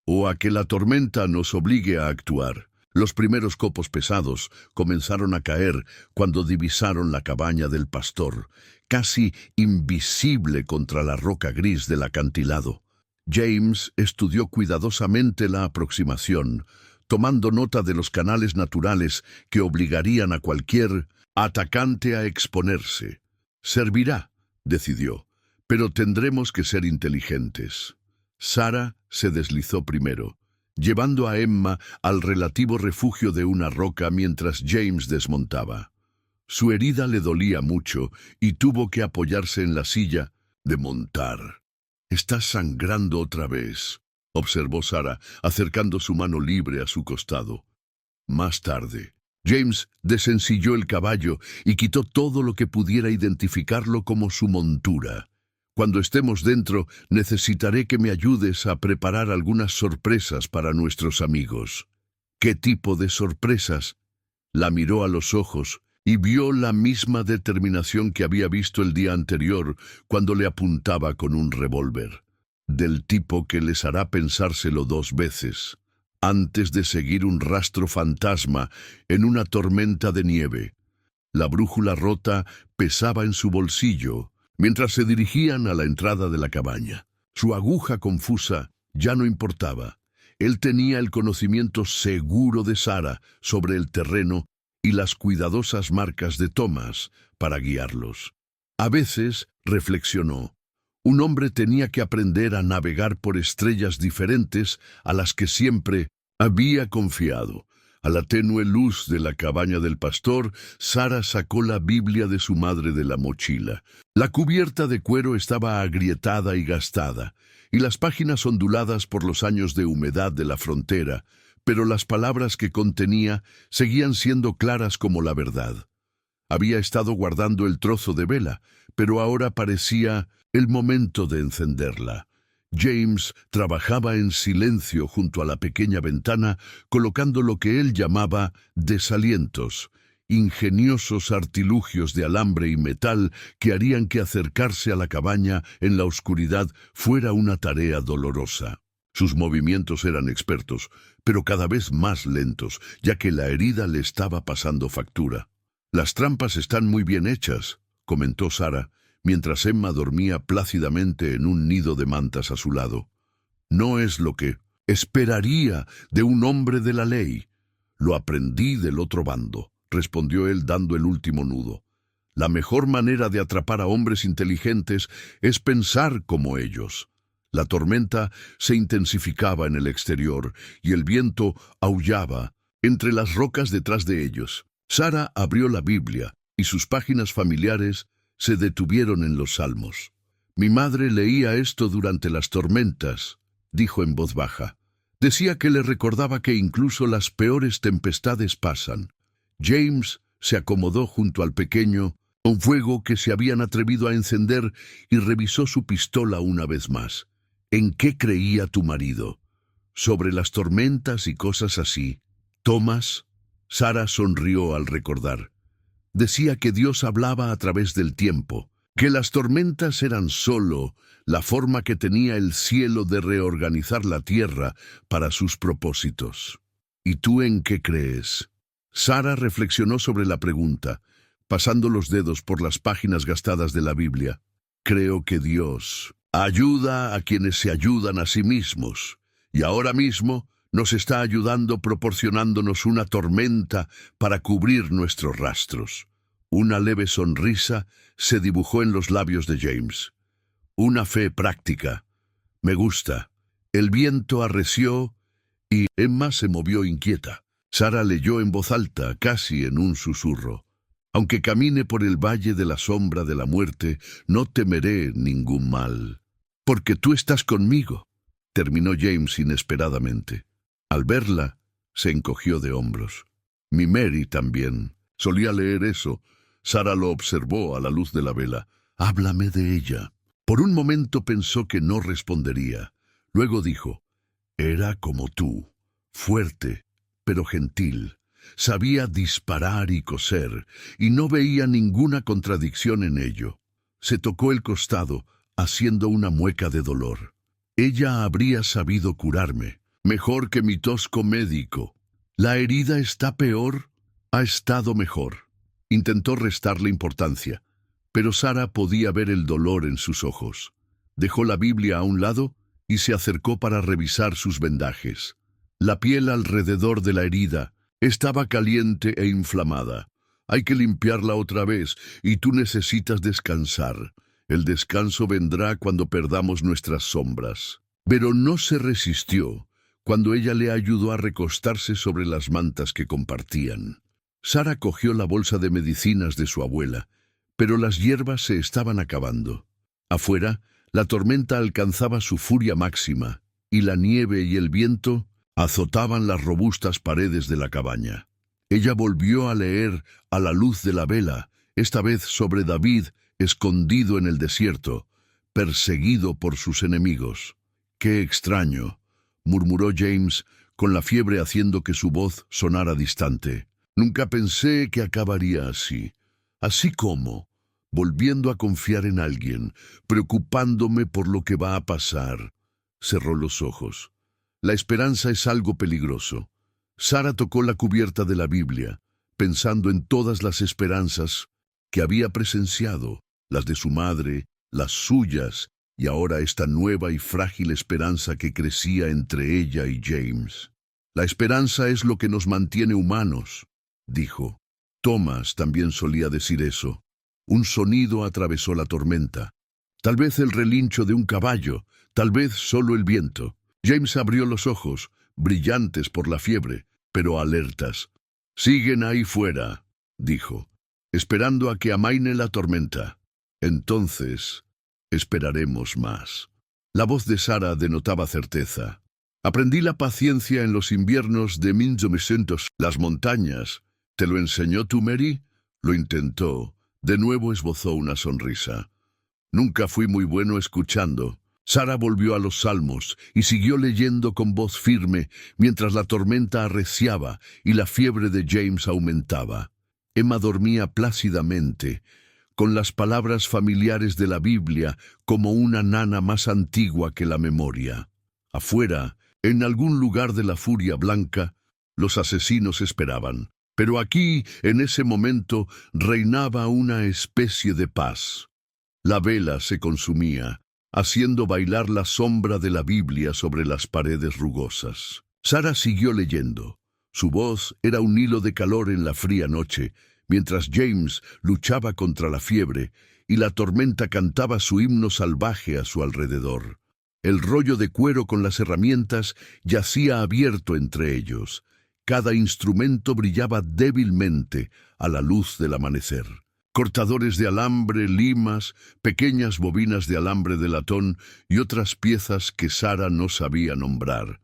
«O a que la tormenta nos obligue a actuar». Los primeros copos pesados comenzaron a caer cuando divisaron la cabaña del pastor, casi invisible contra la roca gris del acantilado. James estudió cuidadosamente la aproximación, tomando nota de los canales naturales que obligarían a cualquier atacante a exponerse. «Servirá», decidió, «pero tendremos que ser inteligentes». Sarah se deslizó primero, llevando a Emma al relativo refugio de una roca mientras James desmontaba. Su herida le dolía mucho y tuvo que apoyarse en la silla de montar. «Está sangrando otra vez», observó Sarah, acercando su mano libre a su costado. Más tarde, James desencilló el caballo y quitó todo lo que pudiera identificarlo como su montura. «Cuando estemos dentro, necesitaré que me ayudes a preparar algunas sorpresas para nuestros amigos». «¿Qué tipo de sorpresas?» La miró a los ojos y vio la misma determinación que había visto el día anterior cuando le apuntaba con un revólver. «Del tipo que les hará pensárselo 2 veces, antes de seguir un rastro fantasma en una tormenta de nieve». La brújula rota pesaba en su bolsillo mientras se dirigían a la entrada de la cabaña. Su aguja confusa ya no importaba. Él tenía el conocimiento seguro de Sarah sobre el terreno y las cuidadosas marcas de Thomas para guiarlos. A veces, reflexionó, un hombre tenía que aprender a navegar por estrellas diferentes a las que siempre había confiado. A la tenue luz de la cabaña del pastor, Sarah sacó la Biblia de su madre de la mochila. La cubierta de cuero estaba agrietada y gastada, y las páginas onduladas por los años de humedad de la frontera, pero las palabras que contenía seguían siendo claras como la verdad. Había estado guardando el trozo de vela, pero ahora parecía el momento de encenderla. James trabajaba en silencio junto a la pequeña ventana, colocando lo que él llamaba desalientos, ingeniosos artilugios de alambre y metal que harían que acercarse a la cabaña en la oscuridad fuera una tarea dolorosa. Sus movimientos eran expertos, pero cada vez más lentos, ya que la herida le estaba pasando factura. «Las trampas están muy bien hechas», comentó Sarah, mientras Emma dormía plácidamente en un nido de mantas a su lado. «No es lo que esperaría de un hombre de la ley. Lo aprendí del otro bando», respondió él dando el último nudo. «La mejor manera de atrapar a hombres inteligentes es pensar como ellos». La tormenta se intensificaba en el exterior y el viento aullaba entre las rocas detrás de ellos. Sarah abrió la Biblia y sus páginas familiares se detuvieron en los Salmos. «Mi madre leía esto durante las tormentas», dijo en voz baja. Decía que le recordaba que incluso las peores tempestades pasan. James se acomodó junto al pequeño, un fuego que se habían atrevido a encender, y revisó su pistola una vez más. «¿En qué creía tu marido?» sobre las tormentas y cosas así. Thomas, Sara sonrió al recordar. Decía que Dios hablaba a través del tiempo, que las tormentas eran solo la forma que tenía el cielo de reorganizar la tierra para sus propósitos. ¿Y tú en qué crees? Sara reflexionó sobre la pregunta, pasando los dedos por las páginas gastadas de la Biblia. Creo que Dios ayuda a quienes se ayudan a sí mismos, y ahora mismo nos está ayudando proporcionándonos una tormenta para cubrir nuestros rastros. Una leve sonrisa se dibujó en los labios de James. Una fe práctica. Me gusta. El viento arreció y Emma se movió inquieta. Sara leyó en voz alta, casi en un susurro. Aunque camine por el valle de la sombra de la muerte, no temeré ningún mal. Porque tú estás conmigo, terminó James inesperadamente. Al verla, se encogió de hombros. Mi Mary también. Solía leer eso. Sara lo observó a la luz de la vela. Háblame de ella. Por un momento pensó que no respondería. Luego dijo, era como tú, fuerte, pero gentil. Sabía disparar y coser, y no veía ninguna contradicción en ello. Se tocó el costado, haciendo una mueca de dolor. Ella habría sabido curarme, mejor que mi tosco médico. ¿La herida está peor? Ha estado mejor. Intentó restarle importancia, pero Sara podía ver el dolor en sus ojos. Dejó la Biblia a un lado y se acercó para revisar sus vendajes. La piel alrededor de la herida estaba caliente e inflamada. Hay que limpiarla otra vez y tú necesitas descansar. El descanso vendrá cuando perdamos nuestras sombras. Pero no se resistió cuando ella le ayudó a recostarse sobre las mantas que compartían. Sara cogió la bolsa de medicinas de su abuela, pero las hierbas se estaban acabando. Afuera, la tormenta alcanzaba su furia máxima, y la nieve y el viento azotaban las robustas paredes de la cabaña. Ella volvió a leer a la luz de la vela, esta vez sobre David, escondido en el desierto, perseguido por sus enemigos. «Qué extraño», murmuró James, con la fiebre haciendo que su voz sonara distante. «Nunca pensé que acabaría así. Así como, volviendo a confiar en alguien, preocupándome por lo que va a pasar». Cerró los ojos. La esperanza es algo peligroso. Sara tocó la cubierta de la Biblia, pensando en todas las esperanzas que había presenciado, las de su madre, las suyas, y ahora esta nueva y frágil esperanza que crecía entre ella y James. «La esperanza es lo que nos mantiene humanos», dijo. Thomas también solía decir eso. Un sonido atravesó la tormenta. Tal vez el relincho de un caballo, tal vez solo el viento. James abrió los ojos, brillantes por la fiebre, pero alertas. «Siguen ahí fuera», dijo, «esperando a que amaine la tormenta. Entonces, esperaremos más». La voz de Sara denotaba certeza. «Aprendí la paciencia en los inviernos de 1900. Las montañas. ¿Te lo enseñó tu Mary?» Lo intentó. De nuevo esbozó una sonrisa. «Nunca fui muy bueno escuchando». Sara volvió a los salmos y siguió leyendo con voz firme mientras la tormenta arreciaba y la fiebre de James aumentaba. Emma dormía plácidamente, con las palabras familiares de la Biblia como una nana más antigua que la memoria. Afuera, en algún lugar de la furia blanca, los asesinos esperaban. Pero aquí, en ese momento, reinaba una especie de paz. La vela se consumía, haciendo bailar la sombra de la Biblia sobre las paredes rugosas. Sara siguió leyendo. Su voz era un hilo de calor en la fría noche, mientras James luchaba contra la fiebre y la tormenta cantaba su himno salvaje a su alrededor. El rollo de cuero con las herramientas yacía abierto entre ellos. Cada instrumento brillaba débilmente a la luz del amanecer. Cortadores de alambre, limas, pequeñas bobinas de alambre de latón y otras piezas que Sara no sabía nombrar.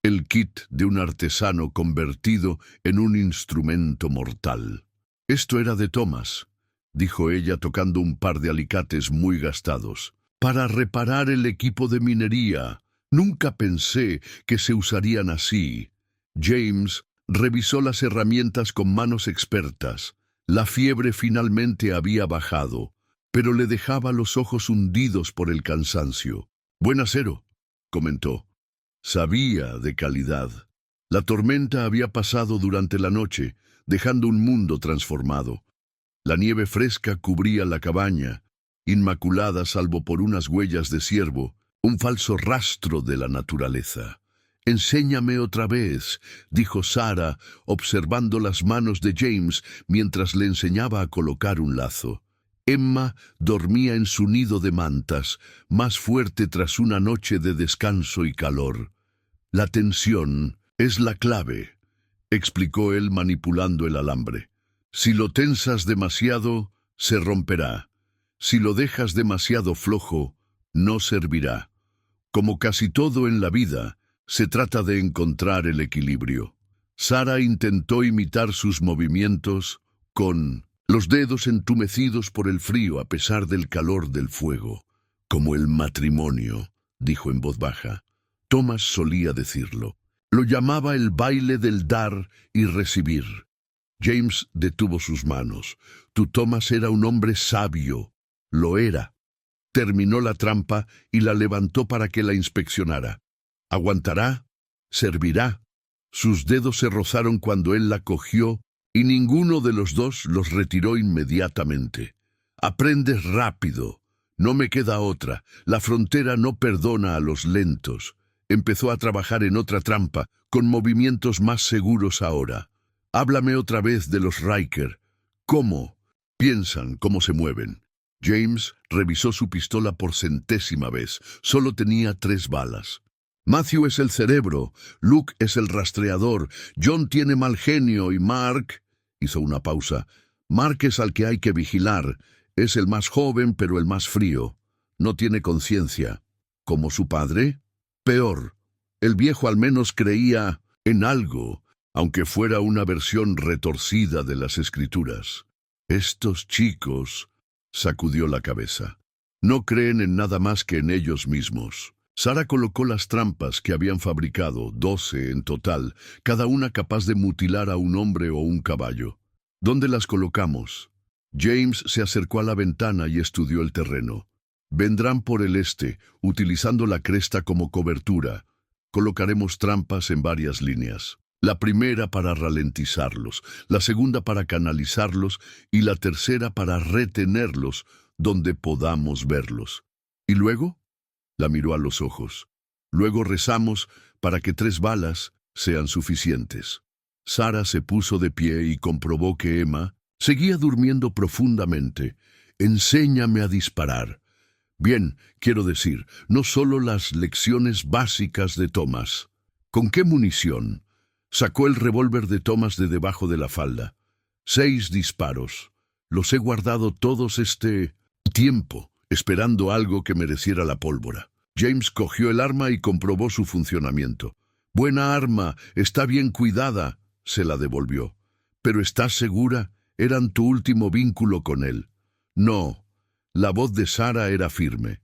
El kit de un artesano convertido en un instrumento mortal. «Esto era de Thomas», dijo ella tocando un par de alicates muy gastados. «Para reparar el equipo de minería», Nunca pensé que se usarían así. James revisó las herramientas con manos expertas. La fiebre finalmente había bajado, pero le dejaba los ojos hundidos por el cansancio. «Buen acero», comentó. Sabía de calidad. La tormenta había pasado durante la noche, dejando un mundo transformado. La nieve fresca cubría la cabaña, inmaculada salvo por unas huellas de ciervo, un falso rastro de la naturaleza. «Enséñame otra vez», dijo Sarah, observando las manos de James mientras le enseñaba a colocar un lazo. Emma dormía en su nido de mantas, más fuerte tras una noche de descanso y calor. «La tensión es la clave», explicó él manipulando el alambre. «Si lo tensas demasiado, se romperá. Si lo dejas demasiado flojo, no servirá. Como casi todo en la vida, se trata de encontrar el equilibrio». Sarah intentó imitar sus movimientos con los dedos entumecidos por el frío a pesar del calor del fuego. «Como el matrimonio», dijo en voz baja. Thomas solía decirlo. Lo llamaba el baile del dar y recibir. James detuvo sus manos. «Tu Thomas era un hombre sabio». Lo era. Terminó la trampa y la levantó para que la inspeccionara. «¿Aguantará? ¿Servirá?» Sus dedos se rozaron cuando él la cogió y ninguno de los dos los retiró inmediatamente. «Aprendes rápido. No me queda otra. La frontera no perdona a los lentos». Empezó a trabajar en otra trampa, con movimientos más seguros ahora. «Háblame otra vez de los Riker. ¿Cómo piensan? ¿Cómo se mueven?» James revisó su pistola por centésima vez. Solo tenía 3 balas. «Matthew es el cerebro, Luke es el rastreador, John tiene mal genio y Mark...» Hizo una pausa. «Mark es al que hay que vigilar. Es el más joven, pero el más frío. No tiene conciencia. ¿Como su padre? Peor. El viejo al menos creía en algo, aunque fuera una versión retorcida de las escrituras. Estos chicos», sacudió la cabeza, «no creen en nada más que en ellos mismos». Sarah colocó las trampas que habían fabricado, 12 en total, cada una capaz de mutilar a un hombre o un caballo. «¿Dónde las colocamos?» James se acercó a la ventana y estudió el terreno. «Vendrán por el este, utilizando la cresta como cobertura. Colocaremos trampas en varias líneas. La primera para ralentizarlos, la segunda para canalizarlos y la tercera para retenerlos donde podamos verlos. ¿Y luego?». La miró a los ojos. «Luego rezamos para que 3 balas sean suficientes». Sarah se puso de pie y comprobó que Emma seguía durmiendo profundamente. «Enséñame a disparar». «Bien, quiero decir, no solo las lecciones básicas de Thomas». «¿Con qué munición?» Sacó el revólver de Thomas de debajo de la falda. 6 disparos. Los he guardado todos este tiempo, esperando algo que mereciera la pólvora». James cogió el arma y comprobó su funcionamiento. «Buena arma, está bien cuidada», se la devolvió. «¿Pero estás segura? Eran tu último vínculo con él». «No». La voz de Sarah era firme.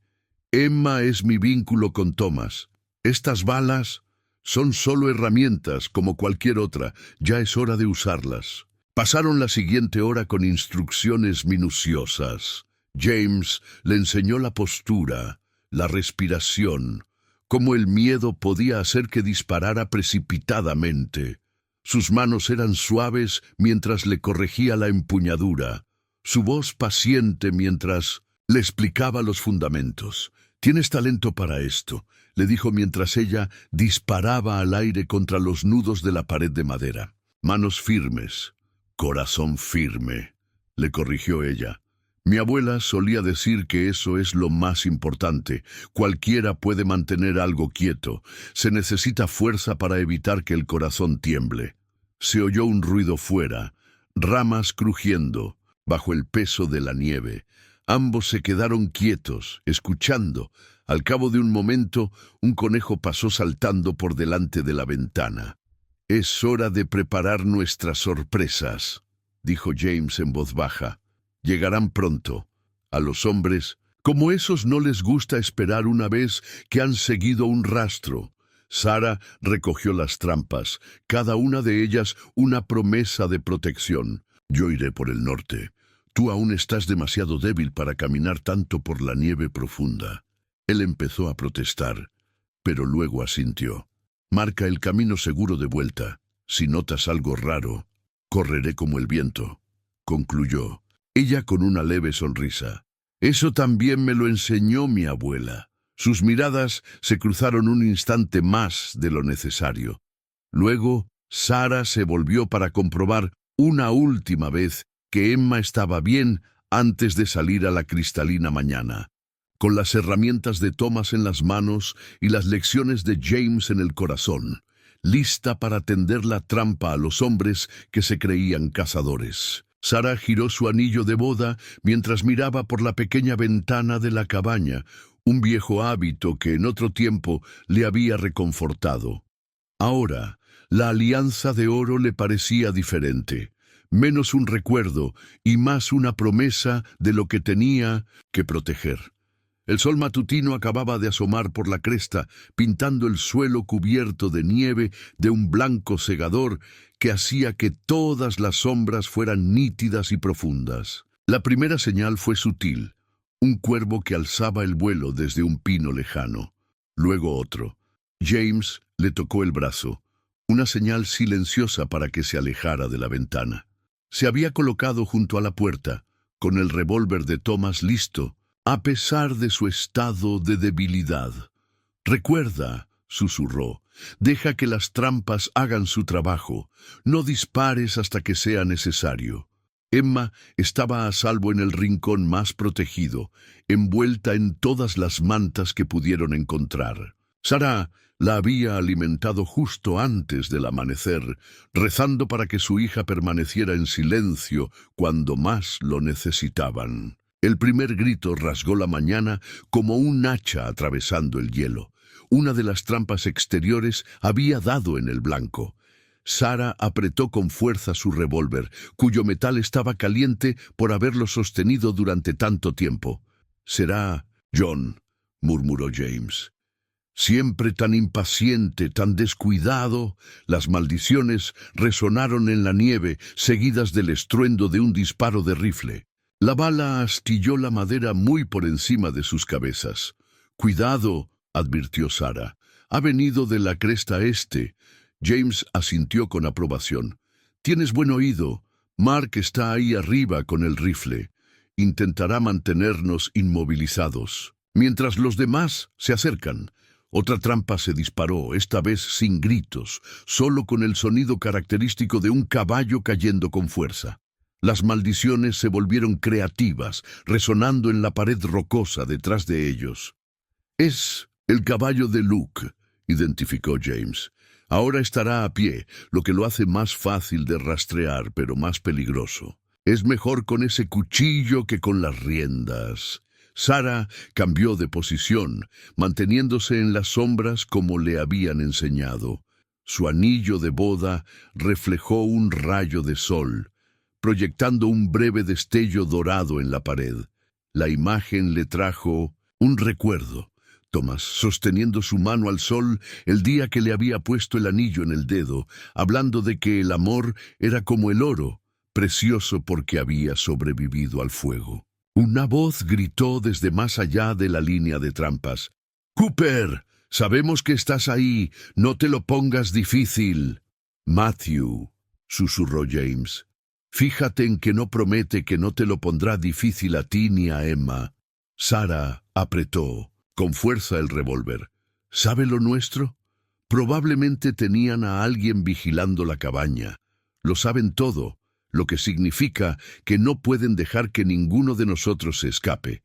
«Emma es mi vínculo con Thomas. Estas balas son solo herramientas como cualquier otra. Ya es hora de usarlas». Pasaron la siguiente hora con instrucciones minuciosas. James le enseñó la postura, la respiración, cómo el miedo podía hacer que disparara precipitadamente. Sus manos eran suaves mientras le corregía la empuñadura, su voz paciente mientras le explicaba los fundamentos. «Tienes talento para esto», le dijo mientras ella disparaba al aire contra los nudos de la pared de madera. «Manos firmes, corazón firme», le corrigió ella. «Mi abuela solía decir que eso es lo más importante. Cualquiera puede mantener algo quieto. Se necesita fuerza para evitar que el corazón tiemble». Se oyó un ruido fuera, ramas crujiendo, bajo el peso de la nieve. Ambos se quedaron quietos, escuchando. Al cabo de un momento, un conejo pasó saltando por delante de la ventana. «Es hora de preparar nuestras sorpresas», dijo James en voz baja. «Llegarán pronto. A los hombres, Como esos no les gusta esperar una vez que han seguido un rastro. Sara recogió las trampas, cada una de ellas una promesa de protección. Yo iré por el norte. Tú aún estás demasiado débil para caminar tanto por la nieve profunda. Él empezó a protestar, pero luego asintió. Marca el camino seguro de vuelta. Si notas algo raro, correré como el viento, concluyó. Ella con una leve sonrisa. Eso también me lo enseñó mi abuela. Sus miradas se cruzaron un instante más de lo necesario. Luego, Sara se volvió para comprobar una última vez que Emma estaba bien antes de salir a la cristalina mañana. Con las herramientas de Thomas en las manos y las lecciones de James en el corazón, lista para tender la trampa a los hombres que se creían cazadores. Sara giró su anillo de boda mientras miraba por la pequeña ventana de la cabaña, un viejo hábito que en otro tiempo le había reconfortado. Ahora, la alianza de oro le parecía diferente, menos un recuerdo y más una promesa de lo que tenía que proteger. El sol matutino acababa de asomar por la cresta, pintando el suelo cubierto de nieve de un blanco cegador que hacía que todas las sombras fueran nítidas y profundas. La primera señal fue sutil, un cuervo que alzaba el vuelo desde un pino lejano. Luego otro. James le tocó el brazo, una señal silenciosa para que se alejara de la ventana. Se había colocado junto a la puerta, con el revólver de Thomas listo, a pesar de su estado de debilidad. «Recuerda», susurró, «deja que las trampas hagan su trabajo. No dispares hasta que sea necesario». Emma estaba a salvo en el rincón más protegido, envuelta en todas las mantas que pudieron encontrar. Sara la había alimentado justo antes del amanecer, rezando para que su hija permaneciera en silencio cuando más lo necesitaban. El primer grito rasgó la mañana como un hacha atravesando el hielo. Una de las trampas exteriores había dado en el blanco. Sara apretó con fuerza su revólver, cuyo metal estaba caliente por haberlo sostenido durante tanto tiempo. «Será John», murmuró James. Siempre tan impaciente, tan descuidado, las maldiciones resonaron en la nieve, seguidas del estruendo de un disparo de rifle. La bala astilló la madera muy por encima de sus cabezas. «Cuidado», advirtió Sara. «Ha venido de la cresta este». James asintió con aprobación. «Tienes buen oído. Mark está ahí arriba con el rifle. Intentará mantenernos inmovilizados. Mientras los demás se acercan». Otra trampa se disparó, esta vez sin gritos, solo con el sonido característico de un caballo cayendo con fuerza. Las maldiciones se volvieron creativas, resonando en la pared rocosa detrás de ellos. «Es el caballo de Luke», identificó James. «Ahora estará a pie, lo que lo hace más fácil de rastrear, pero más peligroso. Es mejor con ese cuchillo que con las riendas». Sara cambió de posición, manteniéndose en las sombras como le habían enseñado. Su anillo de boda reflejó un rayo de sol, proyectando un breve destello dorado en la pared. La imagen le trajo un recuerdo. Thomas, sosteniendo su mano al sol el día que le había puesto el anillo en el dedo, hablando de que el amor era como el oro, precioso porque había sobrevivido al fuego. Una voz gritó desde más allá de la línea de trampas. «Cooper, sabemos que estás ahí, no te lo pongas difícil». «Matthew», susurró James, «fíjate en que no promete que no te lo pondrá difícil a ti ni a Emma». Sara apretó con fuerza el revólver. «¿Sabe lo nuestro? Probablemente tenían a alguien vigilando la cabaña. Lo saben todo, lo que significa que no pueden dejar que ninguno de nosotros se escape».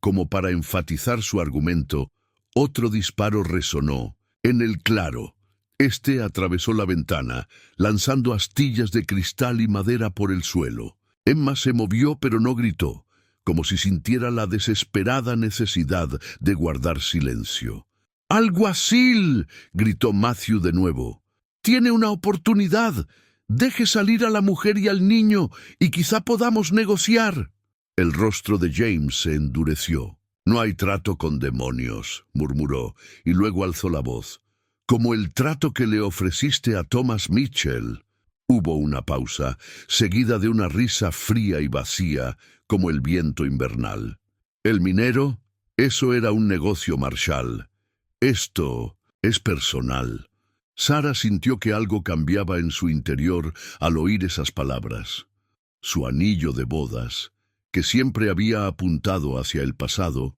Como para enfatizar su argumento, otro disparo resonó, en el claro. Este atravesó la ventana, lanzando astillas de cristal y madera por el suelo. Emma se movió pero no gritó, como si sintiera la desesperada necesidad de guardar silencio. «¡Alguacil!», gritó Matthew de nuevo. «Tiene una oportunidad. Deje salir a la mujer y al niño, y quizá podamos negociar». El rostro de James se endureció. No hay trato con demonios, murmuró, y luego alzó la voz. Como el trato que le ofreciste a Thomas Mitchell. Hubo una pausa, seguida de una risa fría y vacía, como el viento invernal. ¿El minero? Eso era un negocio, Marshall. Esto es personal. Sarah sintió que algo cambiaba en su interior al oír esas palabras. Su anillo de bodas, que siempre había apuntado hacia el pasado,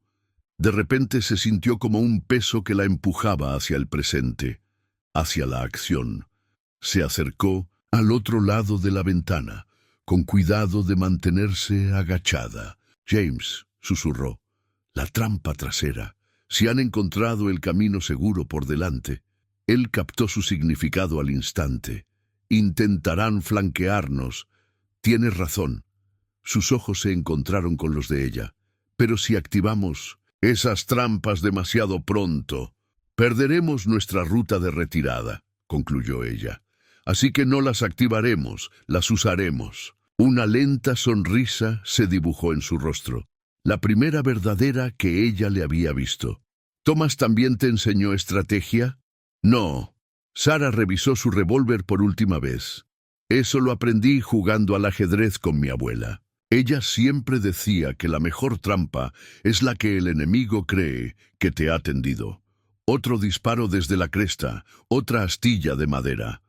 de repente se sintió como un peso que la empujaba hacia el presente, hacia la acción. Se acercó al otro lado de la ventana, con cuidado de mantenerse agachada. James, susurró, la trampa trasera. Si han encontrado el camino seguro por delante. Él captó su significado al instante. Intentarán flanquearnos. Tienes razón. Sus ojos se encontraron con los de ella. Pero si activamos esas trampas demasiado pronto, perderemos nuestra ruta de retirada, concluyó ella. Así que no las activaremos, las usaremos. Una lenta sonrisa se dibujó en su rostro, la primera verdadera que ella le había visto. ¿Thomas también te enseñó estrategia? No. Sarah revisó su revólver por última vez. Eso lo aprendí jugando al ajedrez con mi abuela. Ella siempre decía que la mejor trampa es la que el enemigo cree que te ha tendido. Otro disparo desde la cresta, otra astilla de madera.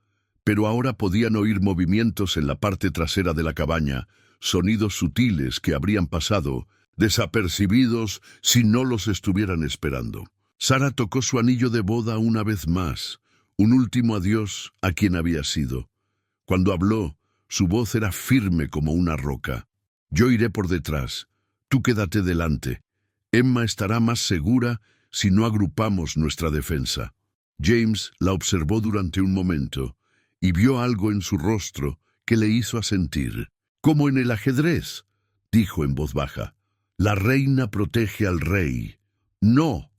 Pero ahora podían oír movimientos en la parte trasera de la cabaña, sonidos sutiles que habrían pasado desapercibidos si no los estuvieran esperando. Sarah tocó su anillo de boda una vez más, un último adiós a quien había sido. Cuando habló, su voz era firme como una roca. Yo iré por detrás, tú quédate delante. Emma estará más segura si no agrupamos nuestra defensa. James la observó durante un momento y vio algo en su rostro que le hizo asentir. Como en el ajedrez, dijo en voz baja. La reina protege al rey. No,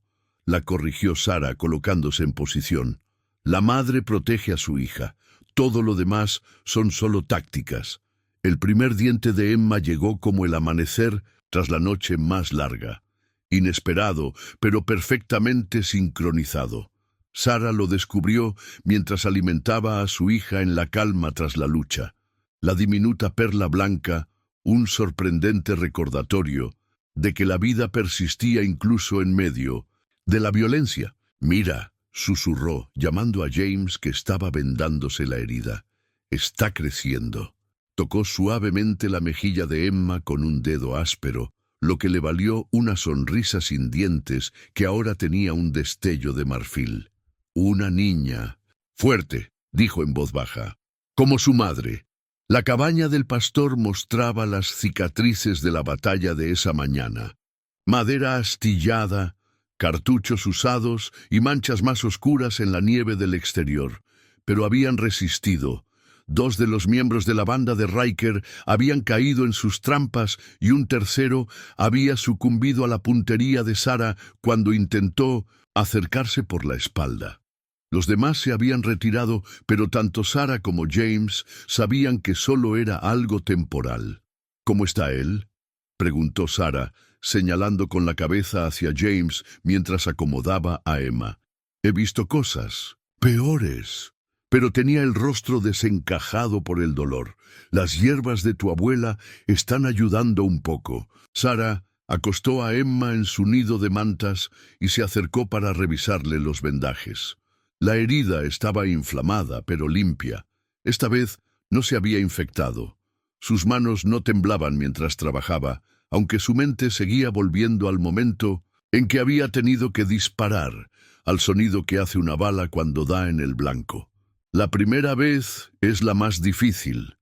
la corrigió Sarah colocándose en posición. La madre protege a su hija. Todo lo demás son solo tácticas. El primer diente de Emma llegó como el amanecer tras la noche más larga. Inesperado, pero perfectamente sincronizado. Sarah lo descubrió mientras alimentaba a su hija en la calma tras la lucha. La diminuta perla blanca, un sorprendente recordatorio de que la vida persistía incluso en medio de la violencia. Mira, susurró, llamando a James que estaba vendándose la herida. Está creciendo. Tocó suavemente la mejilla de Emma con un dedo áspero, lo que le valió una sonrisa sin dientes que ahora tenía un destello de marfil. Una niña. Fuerte, dijo en voz baja. Como su madre. La cabaña del pastor mostraba las cicatrices de la batalla de esa mañana. Madera astillada, cartuchos usados y manchas más oscuras en la nieve del exterior. Pero habían resistido. 2 de los miembros de la banda de Riker habían caído en sus trampas y un tercero había sucumbido a la puntería de Sarah cuando intentó acercarse por la espalda. Los demás se habían retirado, pero tanto Sarah como James sabían que solo era algo temporal. ¿Cómo está él?, preguntó Sarah, señalando con la cabeza hacia James mientras acomodaba a Emma. He visto cosas peores. Pero tenía el rostro desencajado por el dolor. Las hierbas de tu abuela están ayudando un poco. Sarah acostó a Emma en su nido de mantas y se acercó para revisarle los vendajes. La herida estaba inflamada, pero limpia. Esta vez no se había infectado. Sus manos no temblaban mientras trabajaba, aunque su mente seguía volviendo al momento en que había tenido que disparar, al sonido que hace una bala cuando da en el blanco. La primera vez es la más difícil,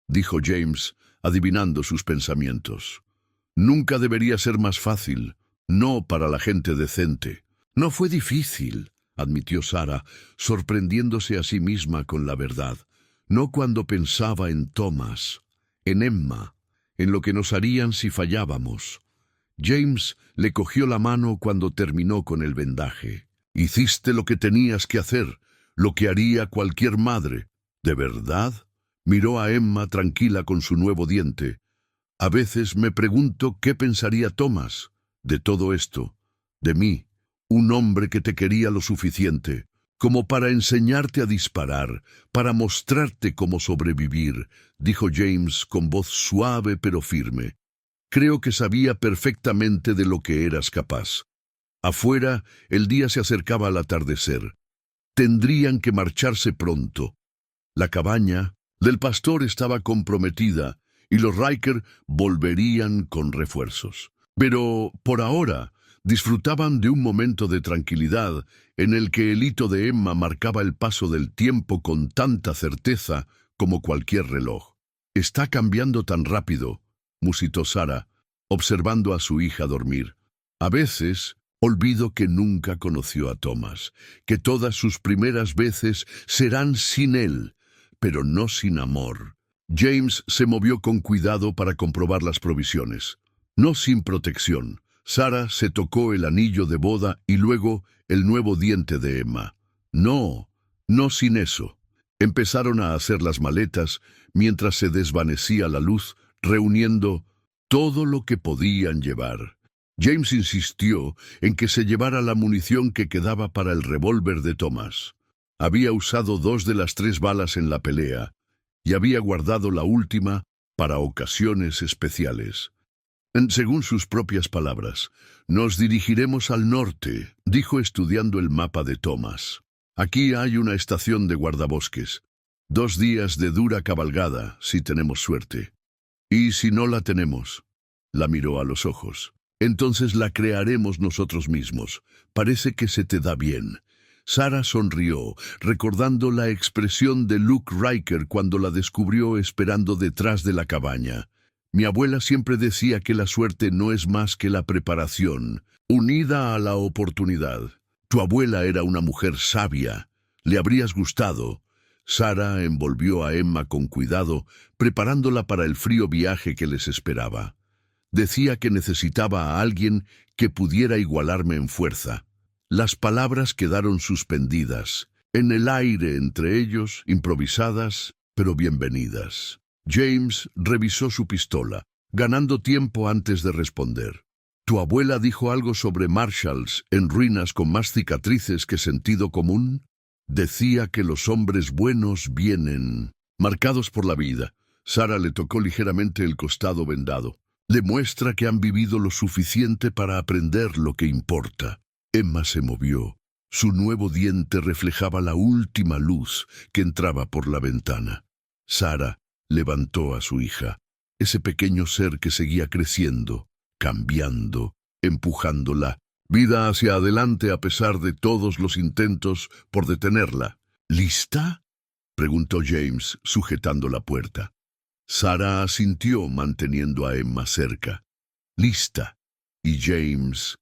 dijo James, adivinando sus pensamientos. Nunca debería ser más fácil, no para la gente decente. No fue difícil, admitió Sarah, sorprendiéndose a sí misma con la verdad. No cuando pensaba en Thomas, en Emma, en lo que nos harían si fallábamos. James le cogió la mano cuando terminó con el vendaje. Hiciste lo que tenías que hacer. Lo que haría cualquier madre. ¿De verdad? Miró a Emma tranquila con su nuevo diente. A veces me pregunto qué pensaría Thomas, De todo esto, de mí, un hombre que te quería lo suficiente como para enseñarte a disparar, para mostrarte cómo sobrevivir, dijo James con voz suave pero firme. Creo que sabía perfectamente de lo que eras capaz. Afuera, el día se acercaba al atardecer. Tendrían que marcharse pronto. La cabaña del pastor estaba comprometida y los Riker volverían con refuerzos. Pero, por ahora, disfrutaban de un momento de tranquilidad en el que el hito de Emma marcaba el paso del tiempo con tanta certeza como cualquier reloj. «Está cambiando tan rápido», musitó Sarah, observando a su hija dormir. «A veces olvido que nunca conoció a Thomas, que todas sus primeras veces serán sin él, pero no sin amor». James se movió con cuidado para comprobar las provisiones. No sin protección. Sarah se tocó el anillo de boda y luego el nuevo diente de Emma. No, no sin eso. Empezaron a hacer las maletas mientras se desvanecía la luz, reuniendo todo lo que podían llevar. James insistió en que se llevara la munición que quedaba para el revólver de Thomas. Había usado 2 de las 3 balas en la pelea y había guardado la última para ocasiones especiales. Según sus propias palabras, «Nos dirigiremos al norte», dijo estudiando el mapa de Thomas. «Aquí hay una estación de guardabosques. 2 días de dura cabalgada, si tenemos suerte. Y si no la tenemos», la miró a los ojos, «entonces la crearemos nosotros mismos. Parece que se te da bien». Sarah sonrió, recordando la expresión de Luke Riker cuando la descubrió esperando detrás de la cabaña. «Mi abuela siempre decía que la suerte no es más que la preparación, unida a la oportunidad. Tu abuela era una mujer sabia. Le habrías gustado». Sarah envolvió a Emma con cuidado, preparándola para el frío viaje que les esperaba. «Decía que necesitaba a alguien que pudiera igualarme en fuerza». Las palabras quedaron suspendidas, en el aire entre ellos, improvisadas, pero bienvenidas. James revisó su pistola, ganando tiempo antes de responder. «¿Tu abuela dijo algo sobre Marshalls en ruinas con más cicatrices que sentido común?» «Decía que los hombres buenos vienen marcados por la vida». Sarah le tocó ligeramente el costado vendado. «Demuestra que han vivido lo suficiente para aprender lo que importa». Emma se movió. Su nuevo diente reflejaba la última luz que entraba por la ventana. Sarah levantó a su hija, ese pequeño ser que seguía creciendo, cambiando, empujándola, vida hacia adelante a pesar de todos los intentos por detenerla. «¿Lista?», preguntó James, sujetando la puerta. Sarah asintió manteniendo a Emma cerca. «Lista». Y James: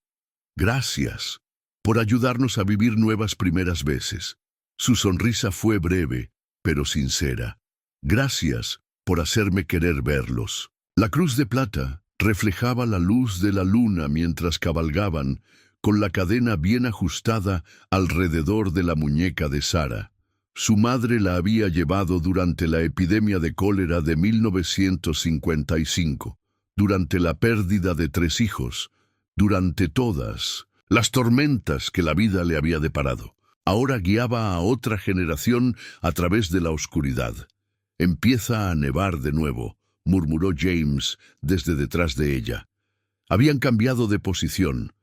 «Gracias por ayudarnos a vivir nuevas primeras veces». Su sonrisa fue breve, pero sincera. «Gracias por hacerme querer verlos». La cruz de plata reflejaba la luz de la luna mientras cabalgaban, con la cadena bien ajustada alrededor de la muñeca de Sarah. Su madre la había llevado durante la epidemia de cólera de 1955, durante la pérdida de 3 hijos, durante todas las tormentas que la vida le había deparado. Ahora guiaba a otra generación a través de la oscuridad. «Empieza a nevar de nuevo», murmuró James desde detrás de ella. Habían cambiado de posición.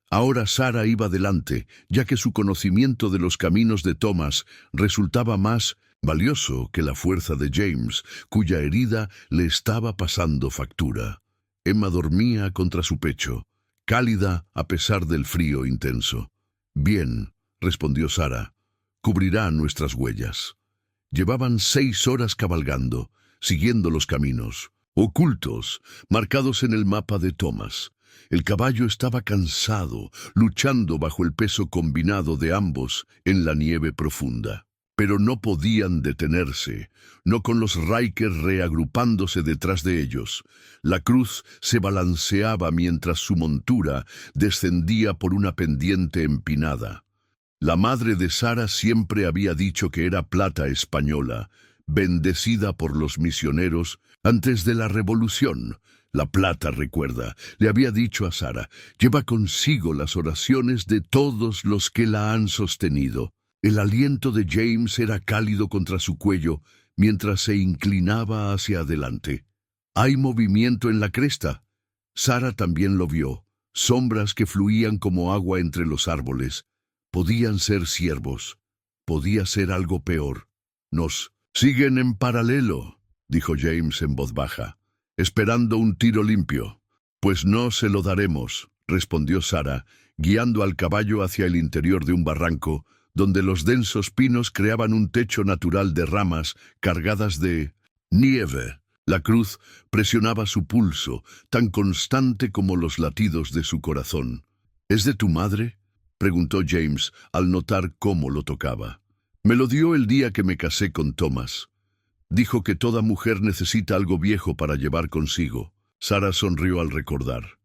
Ahora Sarah iba delante, ya que su conocimiento de los caminos de Thomas resultaba más valioso que la fuerza de James, cuya herida le estaba pasando factura. Emma dormía contra su pecho, cálida a pesar del frío intenso. «Bien», respondió Sarah, «cubrirá nuestras huellas». Llevaban 6 horas cabalgando, siguiendo los caminos, ocultos, marcados en el mapa de Thomas. El caballo estaba cansado, luchando bajo el peso combinado de ambos en la nieve profunda. Pero no podían detenerse, no con los Riker reagrupándose detrás de ellos. La cruz se balanceaba mientras su montura descendía por una pendiente empinada. La madre de Sarah siempre había dicho que era plata española, bendecida por los misioneros antes de la Revolución, La plata, recuerda, le había dicho a Sara, lleva consigo las oraciones de todos los que la han sostenido. El aliento de James era cálido contra su cuello mientras se inclinaba hacia adelante. Hay movimiento en la cresta. Sara también lo vio. Sombras que fluían como agua entre los árboles. Podían ser ciervos. Podía ser algo peor. Nos siguen en paralelo, dijo James en voz baja, esperando un tiro limpio. Pues no se lo daremos, respondió Sara, guiando al caballo hacia el interior de un barranco, donde los densos pinos creaban un techo natural de ramas cargadas de nieve. La cruz presionaba su pulso, tan constante como los latidos de su corazón. ¿Es de tu madre?, preguntó James al notar cómo lo tocaba. Me lo dio el día que me casé con Thomas. Dijo que toda mujer necesita algo viejo para llevar consigo. Sara sonrió al recordar.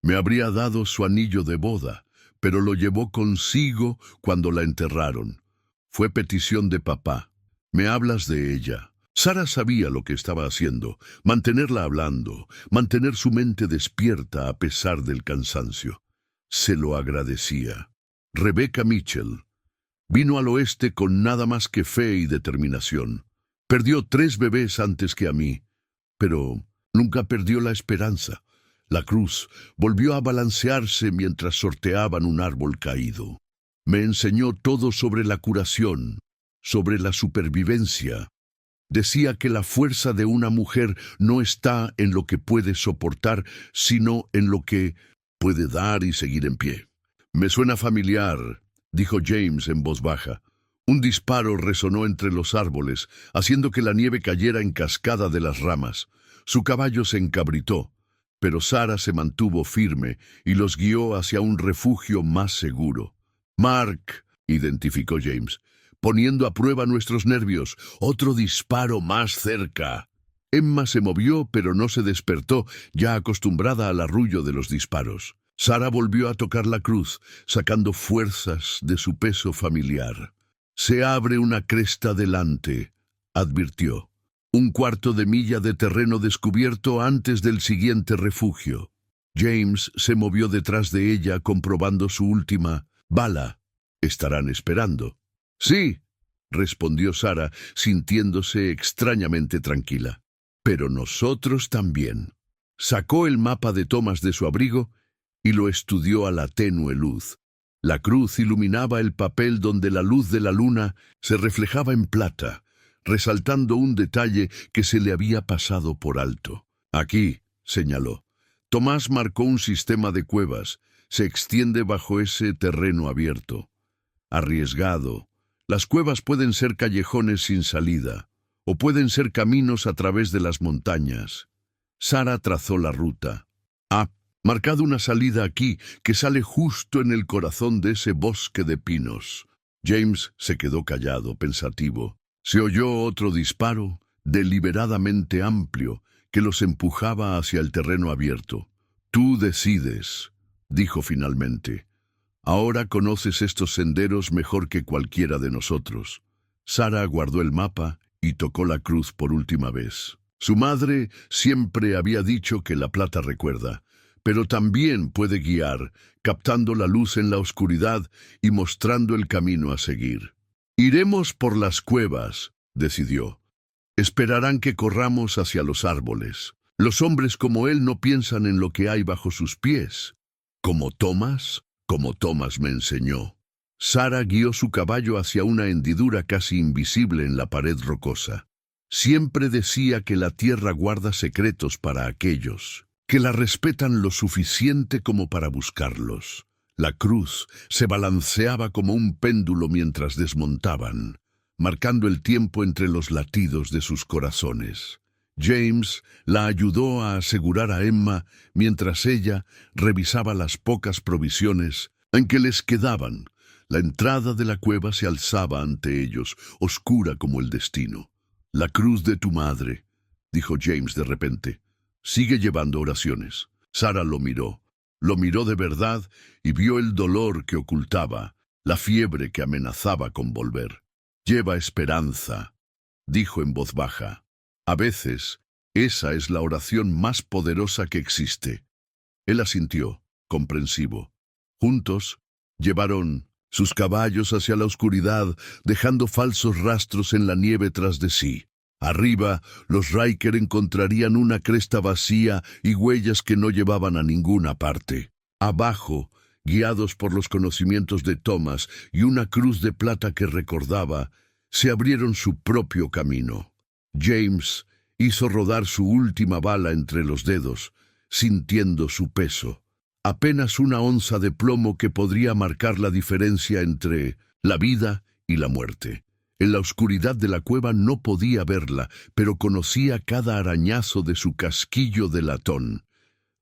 Me habría dado su anillo de boda, pero lo llevó consigo cuando la enterraron. Fue petición de papá. Me hablas de ella. Sara sabía lo que estaba haciendo, mantenerla hablando, mantener su mente despierta a pesar del cansancio. Se lo agradecía. Rebecca Mitchell vino al oeste con nada más que fe y determinación. Perdió 3 bebés antes que a mí, pero nunca perdió la esperanza. La cruz volvió a balancearse mientras sorteaban un árbol caído. Me enseñó todo sobre la curación, sobre la supervivencia. Decía que la fuerza de una mujer no está en lo que puede soportar, sino en lo que puede dar y seguir en pie. Me suena familiar, dijo James en voz baja. Un disparo resonó entre los árboles, haciendo que la nieve cayera en cascada de las ramas. Su caballo se encabritó, pero Sara se mantuvo firme y los guió hacia un refugio más seguro. «Mark», identificó James, poniendo a prueba nuestros nervios. Otro disparo más cerca. Emma se movió, pero no se despertó, ya acostumbrada al arrullo de los disparos. Sara volvió a tocar la cruz, sacando fuerzas de su peso familiar. «Se abre una cresta delante», advirtió. 1/4 de milla de terreno descubierto antes del siguiente refugio. James se movió detrás de ella, comprobando su última bala. «Estarán esperando». «Sí», respondió Sara, sintiéndose extrañamente tranquila. «Pero nosotros también». Sacó el mapa de Thomas de su abrigo y lo estudió a la tenue luz. La cruz iluminaba el papel donde la luz de la luna se reflejaba en plata, resaltando un detalle que se le había pasado por alto. «Aquí», señaló. Tomás marcó un sistema de cuevas. Se extiende bajo ese terreno abierto. Arriesgado. Las cuevas pueden ser callejones sin salida, o pueden ser caminos a través de las montañas. Sara trazó la ruta. «Ha marcado una salida aquí que sale justo en el corazón de ese bosque de pinos». James se quedó callado, pensativo. Se oyó otro disparo, deliberadamente amplio, que los empujaba hacia el terreno abierto. «Tú decides», dijo finalmente. «Ahora conoces estos senderos mejor que cualquiera de nosotros». Sara guardó el mapa y tocó la cruz por última vez. Su madre siempre había dicho que la plata recuerda, pero también puede guiar, captando la luz en la oscuridad y mostrando el camino a seguir. «Iremos por las cuevas», decidió. «Esperarán que corramos hacia los árboles. Los hombres como él no piensan en lo que hay bajo sus pies. Como Thomas me enseñó». Sara guió su caballo hacia una hendidura casi invisible en la pared rocosa. Siempre decía que la tierra guarda secretos para aquellos que la respetan lo suficiente como para buscarlos. La cruz se balanceaba como un péndulo mientras desmontaban, marcando el tiempo entre los latidos de sus corazones. James la ayudó a asegurar a Emma mientras ella revisaba las pocas provisiones en que les quedaban. La entrada de la cueva se alzaba ante ellos, oscura como el destino. «La cruz de tu madre», dijo James de repente. «Sigue llevando oraciones». Sara lo miró de verdad y vio el dolor que ocultaba, la fiebre que amenazaba con volver. «Lleva esperanza», dijo en voz baja. «A veces Esa es la oración más poderosa que existe. Él asintió, comprensivo. Juntos, llevaron sus caballos hacia la oscuridad, dejando falsos rastros en la nieve tras de sí. Arriba, los Riker encontrarían una cresta vacía y huellas que no llevaban a ninguna parte. Abajo, guiados por los conocimientos de Thomas y una cruz de plata que recordaba, se abrieron su propio camino. James hizo rodar su última bala entre los dedos, sintiendo su peso. Apenas una onza de plomo que podría marcar la diferencia entre la vida y la muerte. En la oscuridad de la cueva no podía verla, pero conocía cada arañazo de su casquillo de latón.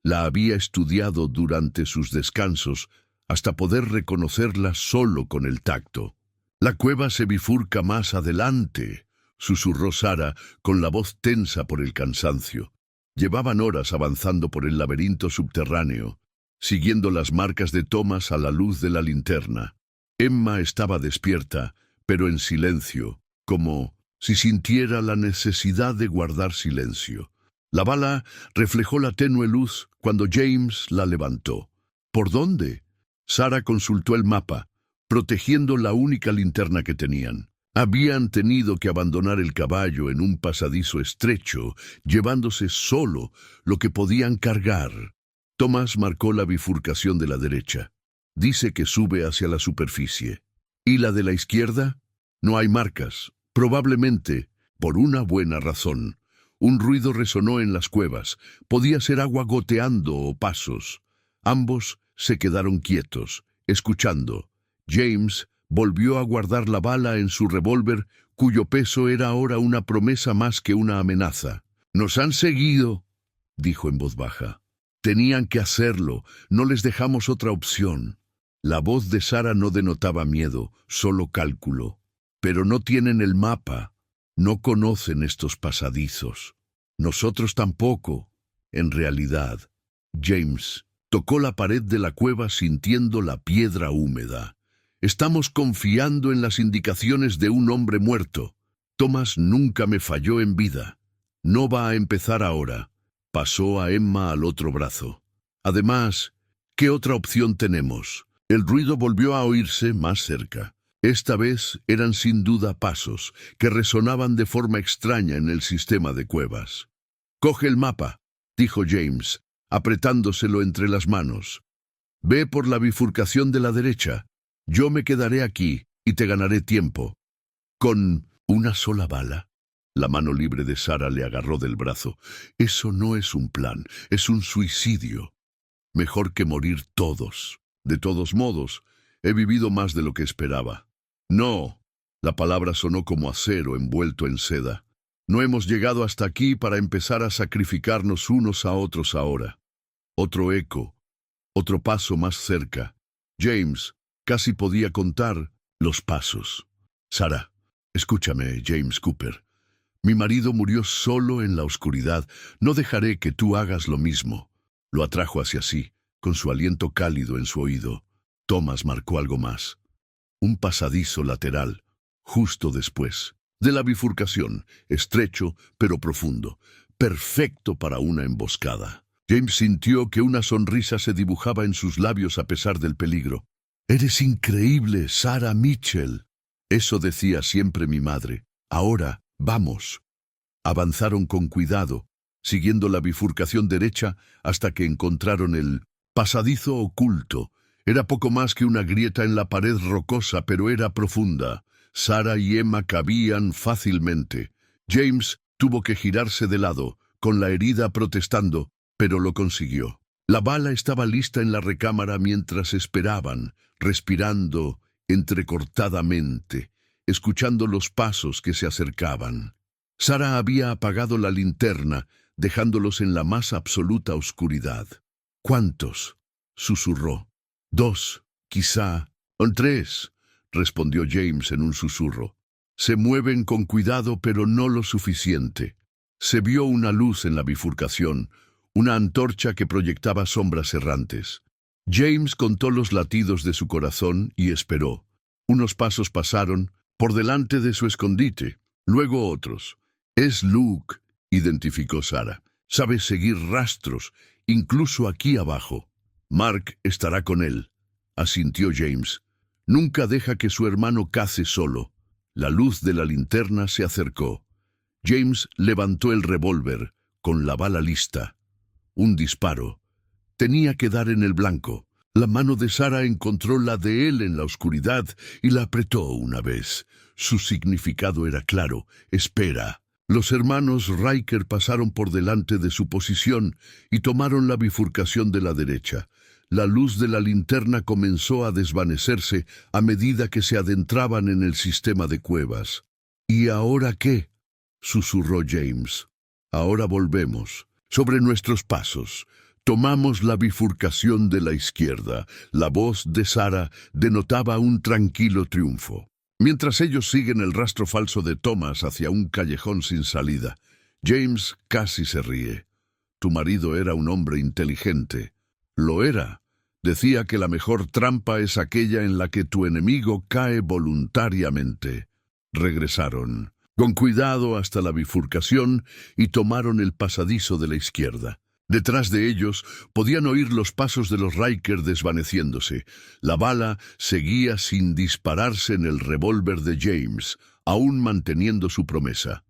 La había estudiado durante sus descansos, hasta poder reconocerla solo con el tacto. «La cueva se bifurca más adelante», susurró Sarah con la voz tensa por el cansancio. Llevaban horas avanzando por el laberinto subterráneo, siguiendo las marcas de Thomas a la luz de la linterna. Emma estaba despierta, pero en silencio, como si sintiera la necesidad de guardar silencio. La bala reflejó la tenue luz cuando James la levantó. ¿Por dónde? Sarah consultó el mapa, protegiendo la única linterna que tenían. Habían tenido que abandonar el caballo en un pasadizo estrecho, llevándose solo lo que podían cargar. Thomas marcó la bifurcación de la derecha. Dice que sube hacia la superficie. ¿Y la de la izquierda? No hay marcas, probablemente por una buena razón. Un ruido resonó en las cuevas. Podía ser agua goteando o pasos. Ambos se quedaron quietos, escuchando. James volvió a guardar la bala en su revólver, cuyo peso era ahora una promesa más que una amenaza. «Nos han seguido», dijo en voz baja. «Tenían que hacerlo, no les dejamos otra opción». La voz de Sarah no denotaba miedo, solo cálculo. «Pero no tienen el mapa, no conocen estos pasadizos. Nosotros tampoco». En realidad, James tocó la pared de la cueva sintiendo la piedra húmeda. «Estamos confiando en las indicaciones de un hombre muerto. Thomas nunca me falló en vida. No va a empezar ahora». Pasó a Emma al otro brazo. «Además, ¿qué otra opción tenemos?» El ruido volvió a oírse más cerca. Esta vez eran sin duda pasos, que resonaban de forma extraña en el sistema de cuevas. «Coge el mapa», dijo James, apretándoselo entre las manos. «Ve por la bifurcación de la derecha. Yo me quedaré aquí y te ganaré tiempo». «¿Con una sola bala?» La mano libre de Sarah le agarró del brazo. «Eso no es un plan, es un suicidio. Mejor que morir todos. De todos modos, he vivido más de lo que esperaba». «No», la palabra sonó como acero envuelto en seda. «No hemos llegado hasta aquí para empezar a sacrificarnos unos a otros ahora». Otro eco, otro paso más cerca. James casi podía contar los pasos. «Sarah, escúchame, James Cooper. Mi marido murió solo en la oscuridad. No dejaré que tú hagas lo mismo». Lo atrajo hacia sí, con su aliento cálido en su oído. Thomas marcó algo más. Un pasadizo lateral, justo después de la bifurcación, estrecho pero profundo, perfecto para una emboscada. James sintió que una sonrisa se dibujaba en sus labios a pesar del peligro. «Eres increíble, Sarah Mitchell». Eso decía siempre mi madre. «Ahora, vamos». Avanzaron con cuidado, siguiendo la bifurcación derecha hasta que encontraron el pasadizo oculto. Era poco más que una grieta en la pared rocosa, pero era profunda. Sarah y Emma cabían fácilmente. James tuvo que girarse de lado, con la herida protestando, pero lo consiguió. La bala estaba lista en la recámara mientras esperaban, respirando entrecortadamente, escuchando los pasos que se acercaban. Sarah había apagado la linterna, dejándolos en la más absoluta oscuridad. «¿Cuántos?», susurró. «2, quizá. «O 3», respondió James en un susurro. «Se mueven con cuidado, pero no lo suficiente». Se vio una luz en la bifurcación, una antorcha que proyectaba sombras errantes. James contó los latidos de su corazón y esperó. Unos pasos pasaron por delante de su escondite, luego otros. «Es Luke», identificó Sarah. Sabe seguir rastros, incluso aquí abajo. Mark estará con él, asintió James. Nunca deja que su hermano cace solo. La luz de la linterna se acercó. James levantó el revólver, con la bala lista. Un disparo. Tenía que dar en el blanco. La mano de Sarah encontró la de él en la oscuridad y la apretó una vez. Su significado era claro: espera. Los hermanos Riker pasaron por delante de su posición y tomaron la bifurcación de la derecha. La luz de la linterna comenzó a desvanecerse a medida que se adentraban en el sistema de cuevas. ¿Y ahora qué?, susurró James. Ahora volvemos. Sobre nuestros pasos. Tomamos la bifurcación de la izquierda. La voz de Sarah denotaba un tranquilo triunfo. Mientras ellos siguen el rastro falso de Thomas hacia un callejón sin salida, James casi se ríe. Tu marido era un hombre inteligente. Lo era. Decía que la mejor trampa es aquella en la que tu enemigo cae voluntariamente. Regresaron, con cuidado, hasta la bifurcación y tomaron el pasadizo de la izquierda. Detrás de ellos podían oír los pasos de los Riker desvaneciéndose. La bala seguía sin dispararse en el revólver de James, aún manteniendo su promesa.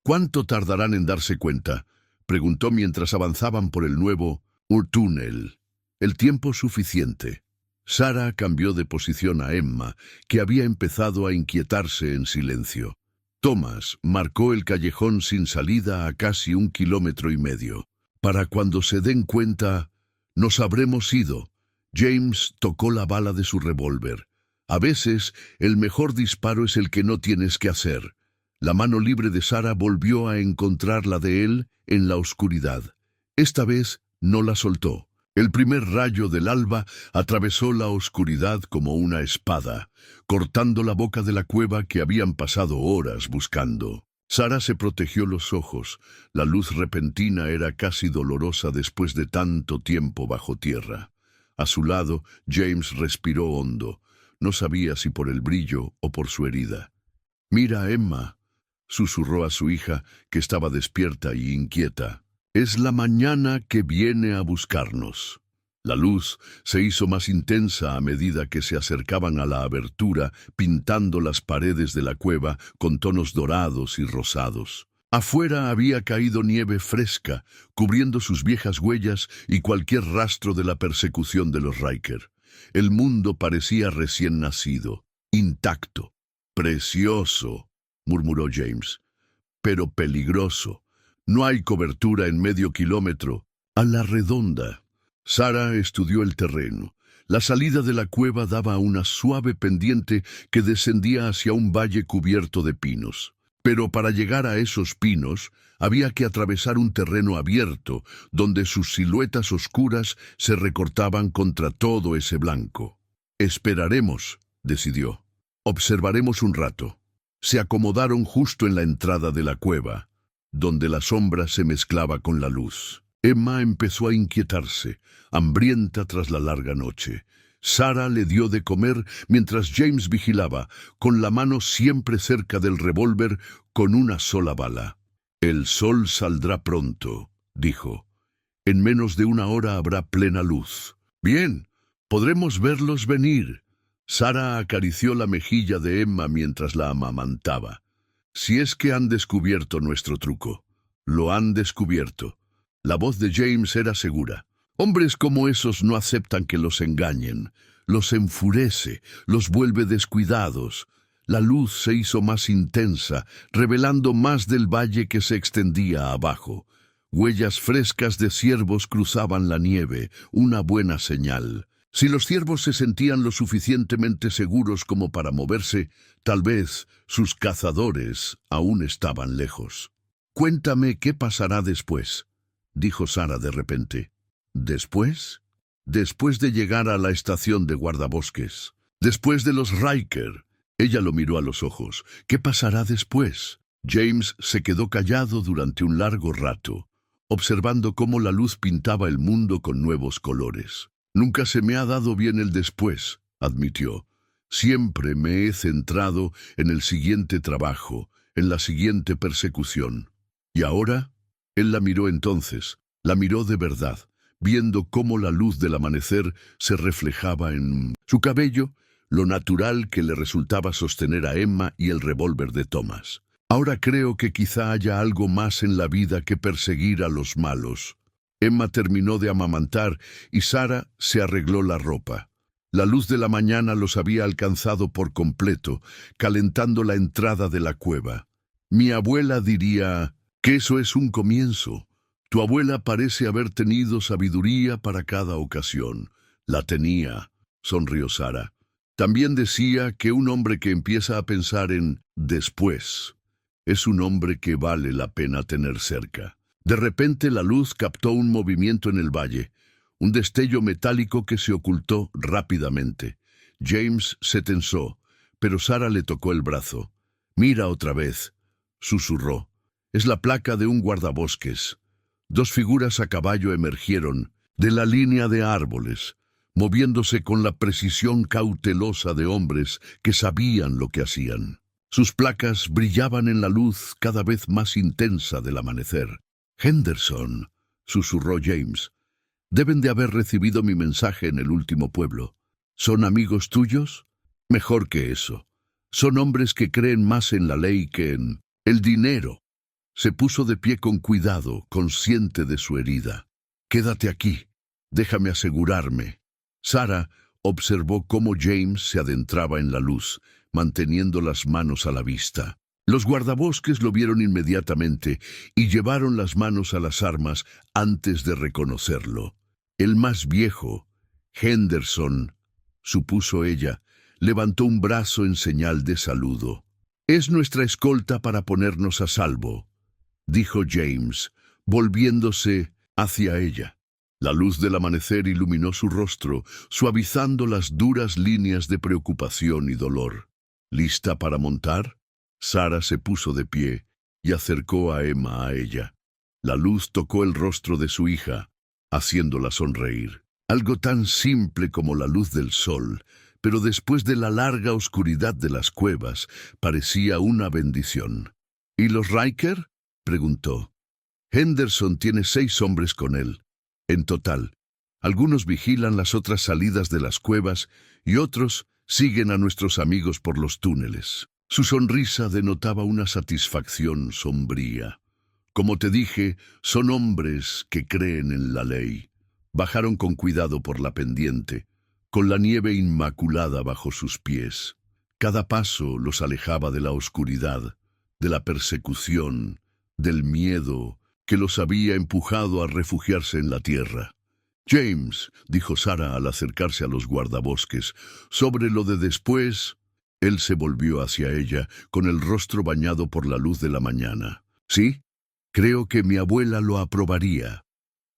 ¿Cuánto tardarán en darse cuenta?, preguntó mientras avanzaban por el nuevo túnel. El tiempo suficiente. Sarah cambió de posición a Emma, que había empezado a inquietarse en silencio. Thomas marcó el callejón sin salida a casi 1,5 kilómetros. Para cuando se den cuenta, nos habremos ido. James tocó la bala de su revólver. A veces, el mejor disparo es el que no tienes que hacer. La mano libre de Sarah volvió a encontrar la de él en la oscuridad. Esta vez no la soltó. El primer rayo del alba atravesó la oscuridad como una espada, cortando la boca de la cueva que habían pasado horas buscando. Sarah se protegió los ojos. La luz repentina era casi dolorosa después de tanto tiempo bajo tierra. A su lado, James respiró hondo. No sabía si por el brillo o por su herida. «Mira, Emma», susurró a su hija, que estaba despierta y inquieta. «Es la mañana que viene a buscarnos». La luz se hizo más intensa a medida que se acercaban a la abertura, pintando las paredes de la cueva con tonos dorados y rosados. Afuera había caído nieve fresca, cubriendo sus viejas huellas y cualquier rastro de la persecución de los Riker. El mundo parecía recién nacido, intacto. «Precioso», murmuró James, «pero peligroso. No hay cobertura en medio kilómetro. A la redonda». Sarah estudió el terreno. La salida de la cueva daba a una suave pendiente que descendía hacia un valle cubierto de pinos. Pero para llegar a esos pinos había que atravesar un terreno abierto, donde sus siluetas oscuras se recortaban contra todo ese blanco. «Esperaremos», decidió. «Observaremos un rato». Se acomodaron justo en la entrada de la cueva, donde la sombra se mezclaba con la luz. Emma empezó a inquietarse, hambrienta tras la larga noche. Sarah le dio de comer mientras James vigilaba, con la mano siempre cerca del revólver, con una sola bala. «El sol saldrá pronto», dijo. «En menos de 1 hora habrá plena luz». «Bien, podremos verlos venir». Sarah acarició la mejilla de Emma mientras la amamantaba. «Si es que han descubierto nuestro truco». «Lo han descubierto». La voz de James era segura. «Hombres como esos no aceptan que los engañen. Los enfurece, los vuelve descuidados». La luz se hizo más intensa, revelando más del valle que se extendía abajo. Huellas frescas de ciervos cruzaban la nieve, una buena señal. Si los ciervos se sentían lo suficientemente seguros como para moverse, tal vez sus cazadores aún estaban lejos. «Cuéntame qué pasará después», dijo Sarah de repente. «¿Después?» «Después de llegar a la estación de guardabosques. Después de los Riker». Ella lo miró a los ojos. «¿Qué pasará después?» James se quedó callado durante un largo rato, observando cómo la luz pintaba el mundo con nuevos colores. «Nunca se me ha dado bien el después», admitió. «Siempre me he centrado en el siguiente trabajo, en la siguiente persecución». «¿Y ahora?». Él la miró entonces, la miró de verdad, viendo cómo la luz del amanecer se reflejaba en su cabello, lo natural que le resultaba sostener a Emma y el revólver de Thomas. Ahora creo que quizá haya algo más en la vida que perseguir a los malos. Emma terminó de amamantar y Sarah se arregló la ropa. La luz de la mañana los había alcanzado por completo, calentando la entrada de la cueva. Mi abuela diría que eso es un comienzo. Tu abuela parece haber tenido sabiduría para cada ocasión. La tenía, sonrió Sarah. También decía que un hombre que empieza a pensar en después es un hombre que vale la pena tener cerca. De repente la luz captó un movimiento en el valle, un destello metálico que se ocultó rápidamente. James se tensó, pero Sarah le tocó el brazo. «Mira otra vez», susurró. «Es la placa de un guardabosques». Dos figuras a caballo emergieron de la línea de árboles, moviéndose con la precisión cautelosa de hombres que sabían lo que hacían. Sus placas brillaban en la luz cada vez más intensa del amanecer. «Henderson», susurró James. «Deben de haber recibido mi mensaje en el último pueblo. ¿Son amigos tuyos? Mejor que eso. Son hombres que creen más en la ley que en el dinero». Se puso de pie con cuidado, consciente de su herida. «Quédate aquí. Déjame asegurarme». Sarah observó cómo James se adentraba en la luz, manteniendo las manos a la vista. Los guardabosques lo vieron inmediatamente y llevaron las manos a las armas antes de reconocerlo. El más viejo, Henderson, supuso ella, levantó un brazo en señal de saludo. «Es nuestra escolta para ponernos a salvo», dijo James, volviéndose hacia ella. La luz del amanecer iluminó su rostro, suavizando las duras líneas de preocupación y dolor. «¿Lista para montar?» Sarah se puso de pie y acercó a Emma a ella. La luz tocó el rostro de su hija, haciéndola sonreír. Algo tan simple como la luz del sol, pero después de la larga oscuridad de las cuevas, parecía una bendición. «¿Y los Riker?», preguntó. «Henderson tiene 6 hombres con él, en total. Algunos vigilan las otras salidas de las cuevas y otros siguen a nuestros amigos por los túneles». Su sonrisa denotaba una satisfacción sombría. «Como te dije, son hombres que creen en la ley». Bajaron con cuidado por la pendiente, con la nieve inmaculada bajo sus pies. Cada paso los alejaba de la oscuridad, de la persecución, del miedo que los había empujado a refugiarse en la tierra. «James», dijo Sarah al acercarse a los guardabosques, «sobre lo de después». Él se volvió hacia ella, con el rostro bañado por la luz de la mañana. «Sí, creo que mi abuela lo aprobaría».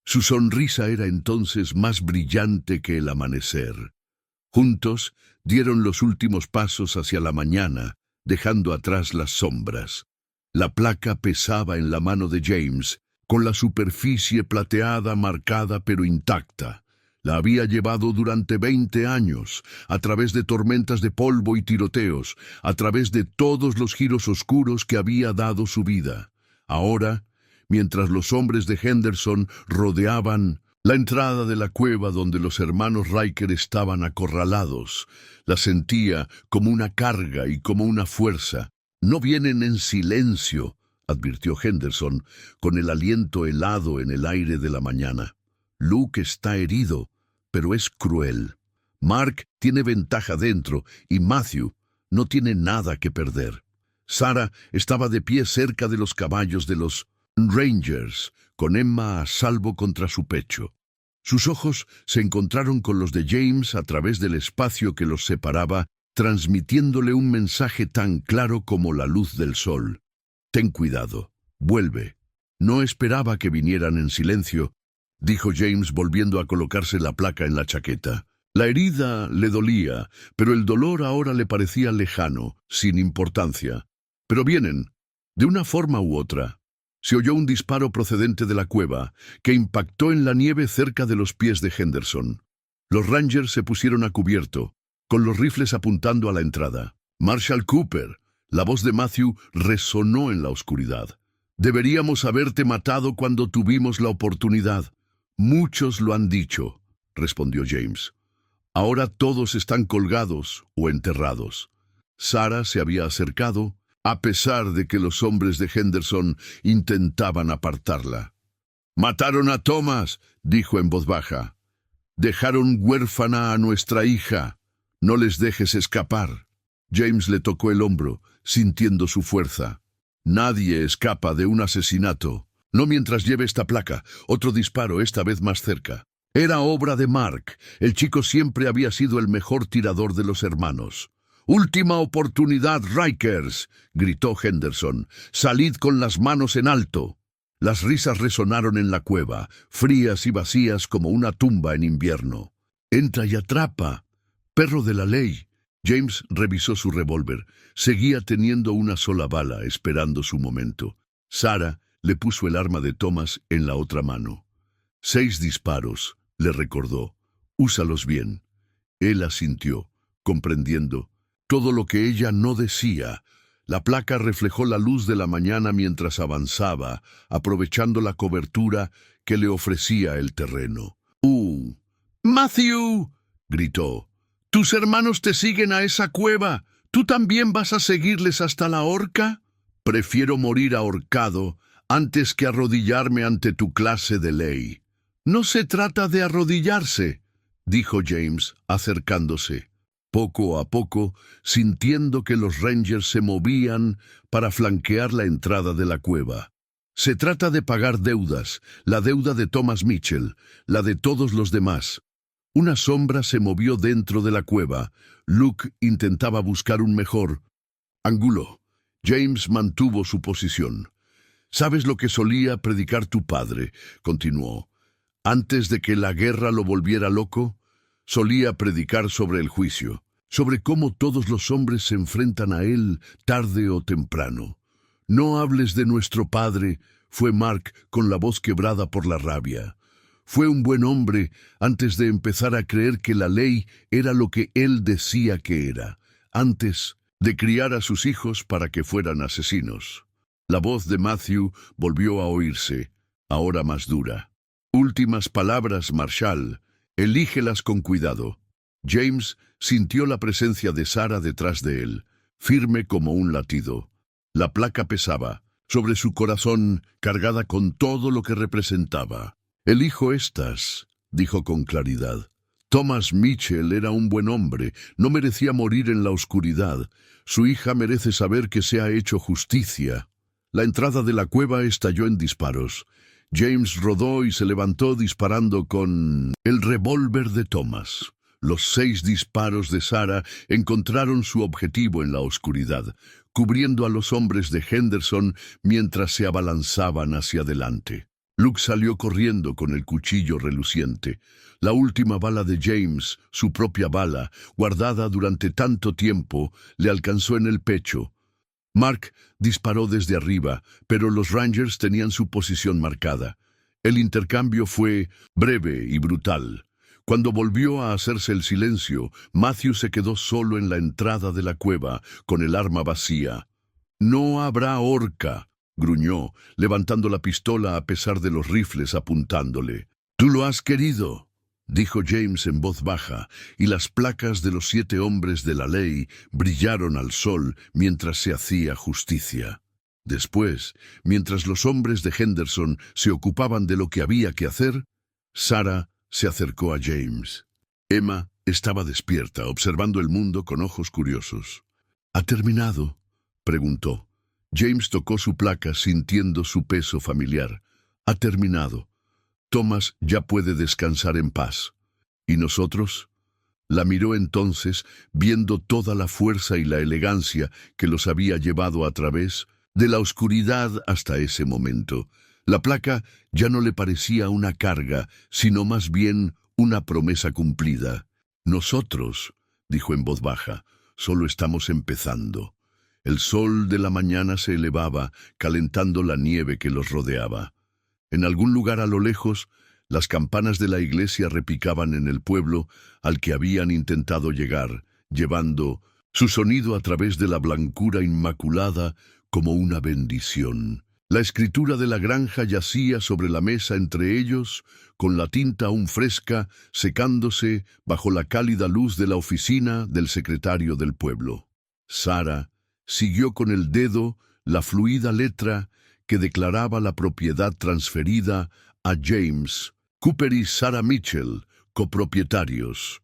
Su sonrisa era entonces más brillante que el amanecer. Juntos dieron los últimos pasos hacia la mañana, dejando atrás las sombras. La placa pesaba en la mano de James, con la superficie plateada marcada pero intacta. La había llevado durante 20 años, a través de tormentas de polvo y tiroteos, a través de todos los giros oscuros que había dado su vida. Ahora, mientras los hombres de Henderson rodeaban la entrada de la cueva donde los hermanos Riker estaban acorralados, la sentía como una carga y como una fuerza. «No vienen en silencio», advirtió Henderson, con el aliento helado en el aire de la mañana. «Luke está herido, pero es cruel. Mark tiene ventaja dentro y Matthew no tiene nada que perder». Sarah estaba de pie cerca de los caballos de los Rangers, con Emma a salvo contra su pecho. Sus ojos se encontraron con los de James a través del espacio que los separaba, transmitiéndole un mensaje tan claro como la luz del sol. «Ten cuidado, vuelve». «No esperaba que vinieran en silencio», dijo James volviendo a colocarse la placa en la chaqueta. La herida le dolía, pero el dolor ahora le parecía lejano, sin importancia. «Pero vienen, de una forma u otra». Se oyó un disparo procedente de la cueva, que impactó en la nieve cerca de los pies de Henderson. Los Rangers se pusieron a cubierto, con los rifles apuntando a la entrada. «Marshal Cooper», la voz de Matthew resonó en la oscuridad. Deberíamos haberte matado cuando tuvimos la oportunidad. Muchos lo han dicho, respondió James. Ahora todos están colgados o enterrados. Sarah se había acercado, a pesar de que los hombres de Henderson intentaban apartarla. «Mataron a Thomas», dijo en voz baja. «Dejaron huérfana a nuestra hija. No les dejes escapar». James le tocó el hombro, sintiendo su fuerza. «Nadie escapa de un asesinato. No mientras lleve esta placa». Otro disparo, esta vez más cerca. Era obra de Mark. El chico siempre había sido el mejor tirador de los hermanos. «Última oportunidad, Rikers», gritó Henderson. «Salid con las manos en alto». Las risas resonaron en la cueva, frías y vacías como una tumba en invierno. «Entra y atrapa, perro de la ley». James revisó su revólver. Seguía teniendo una sola bala, esperando su momento. Sarah le puso el arma de Thomas en la otra mano. 6 disparos, le recordó. «Úsalos bien». Él asintió, comprendiendo todo lo que ella no decía. La placa reflejó la luz de la mañana mientras avanzaba, aprovechando la cobertura que le ofrecía el terreno. «Matthew», gritó, «tus hermanos te siguen a esa cueva. ¿Tú también vas a seguirles hasta la horca? Prefiero morir ahorcado antes que arrodillarme ante tu clase de ley». «No se trata de arrodillarse», dijo James, acercándose. Poco a poco, sintiendo que los Rangers se movían para flanquear la entrada de la cueva. «Se trata de pagar deudas, la deuda de Thomas Mitchell, la de todos los demás». Una sombra se movió dentro de la cueva. Luke intentaba buscar un mejor ángulo. James mantuvo su posición. «¿Sabes lo que solía predicar tu padre?», continuó. «Antes de que la guerra lo volviera loco, solía predicar sobre el juicio, sobre cómo todos los hombres se enfrentan a él tarde o temprano. No hables de nuestro padre», fue Mark con la voz quebrada por la rabia. «Fue un buen hombre antes de empezar a creer que la ley era lo que él decía que era, antes de criar a sus hijos para que fueran asesinos». La voz de Matthew volvió a oírse, ahora más dura. «Últimas palabras, Marshall. Elígelas con cuidado». James sintió la presencia de Sarah detrás de él, firme como un latido. La placa pesaba sobre su corazón, cargada con todo lo que representaba. «Elijo estas», dijo con claridad. «Thomas Mitchell era un buen hombre, no merecía morir en la oscuridad. Su hija merece saber que se ha hecho justicia». La entrada de la cueva estalló en disparos. James rodó y se levantó disparando con el revólver de Thomas. Los 6 disparos de Sarah encontraron su objetivo en la oscuridad, cubriendo a los hombres de Henderson mientras se abalanzaban hacia adelante. Luke salió corriendo con el cuchillo reluciente. La última bala de James, su propia bala, guardada durante tanto tiempo, le alcanzó en el pecho. Mark disparó desde arriba, pero los Rangers tenían su posición marcada. El intercambio fue breve y brutal. Cuando volvió a hacerse el silencio, Matthew se quedó solo en la entrada de la cueva, con el arma vacía. «No habrá horca», gruñó, levantando la pistola a pesar de los rifles apuntándole. «Tú lo has querido», dijo James en voz baja, y las placas de los 7 hombres de la ley brillaron al sol mientras se hacía justicia. Después, mientras los hombres de Henderson se ocupaban de lo que había que hacer, Sarah se acercó a James. Emma estaba despierta, observando el mundo con ojos curiosos. «¿Ha terminado?», preguntó. James tocó su placa sintiendo su peso familiar. «Ha terminado. Thomas ya puede descansar en paz. ¿Y nosotros?». La miró entonces, viendo toda la fuerza y la elegancia que los había llevado a través de la oscuridad hasta ese momento. La placa ya no le parecía una carga, sino más bien una promesa cumplida. «Nosotros», dijo en voz baja, «solo estamos empezando». El sol de la mañana se elevaba, calentando la nieve que los rodeaba. En algún lugar a lo lejos, las campanas de la iglesia repicaban en el pueblo al que habían intentado llegar, llevando su sonido a través de la blancura inmaculada como una bendición. La escritura de la granja yacía sobre la mesa entre ellos, con la tinta aún fresca, secándose bajo la cálida luz de la oficina del secretario del pueblo. Sarah siguió con el dedo la fluida letra que declaraba la propiedad transferida a James Cooper y Sarah Mitchell, copropietarios.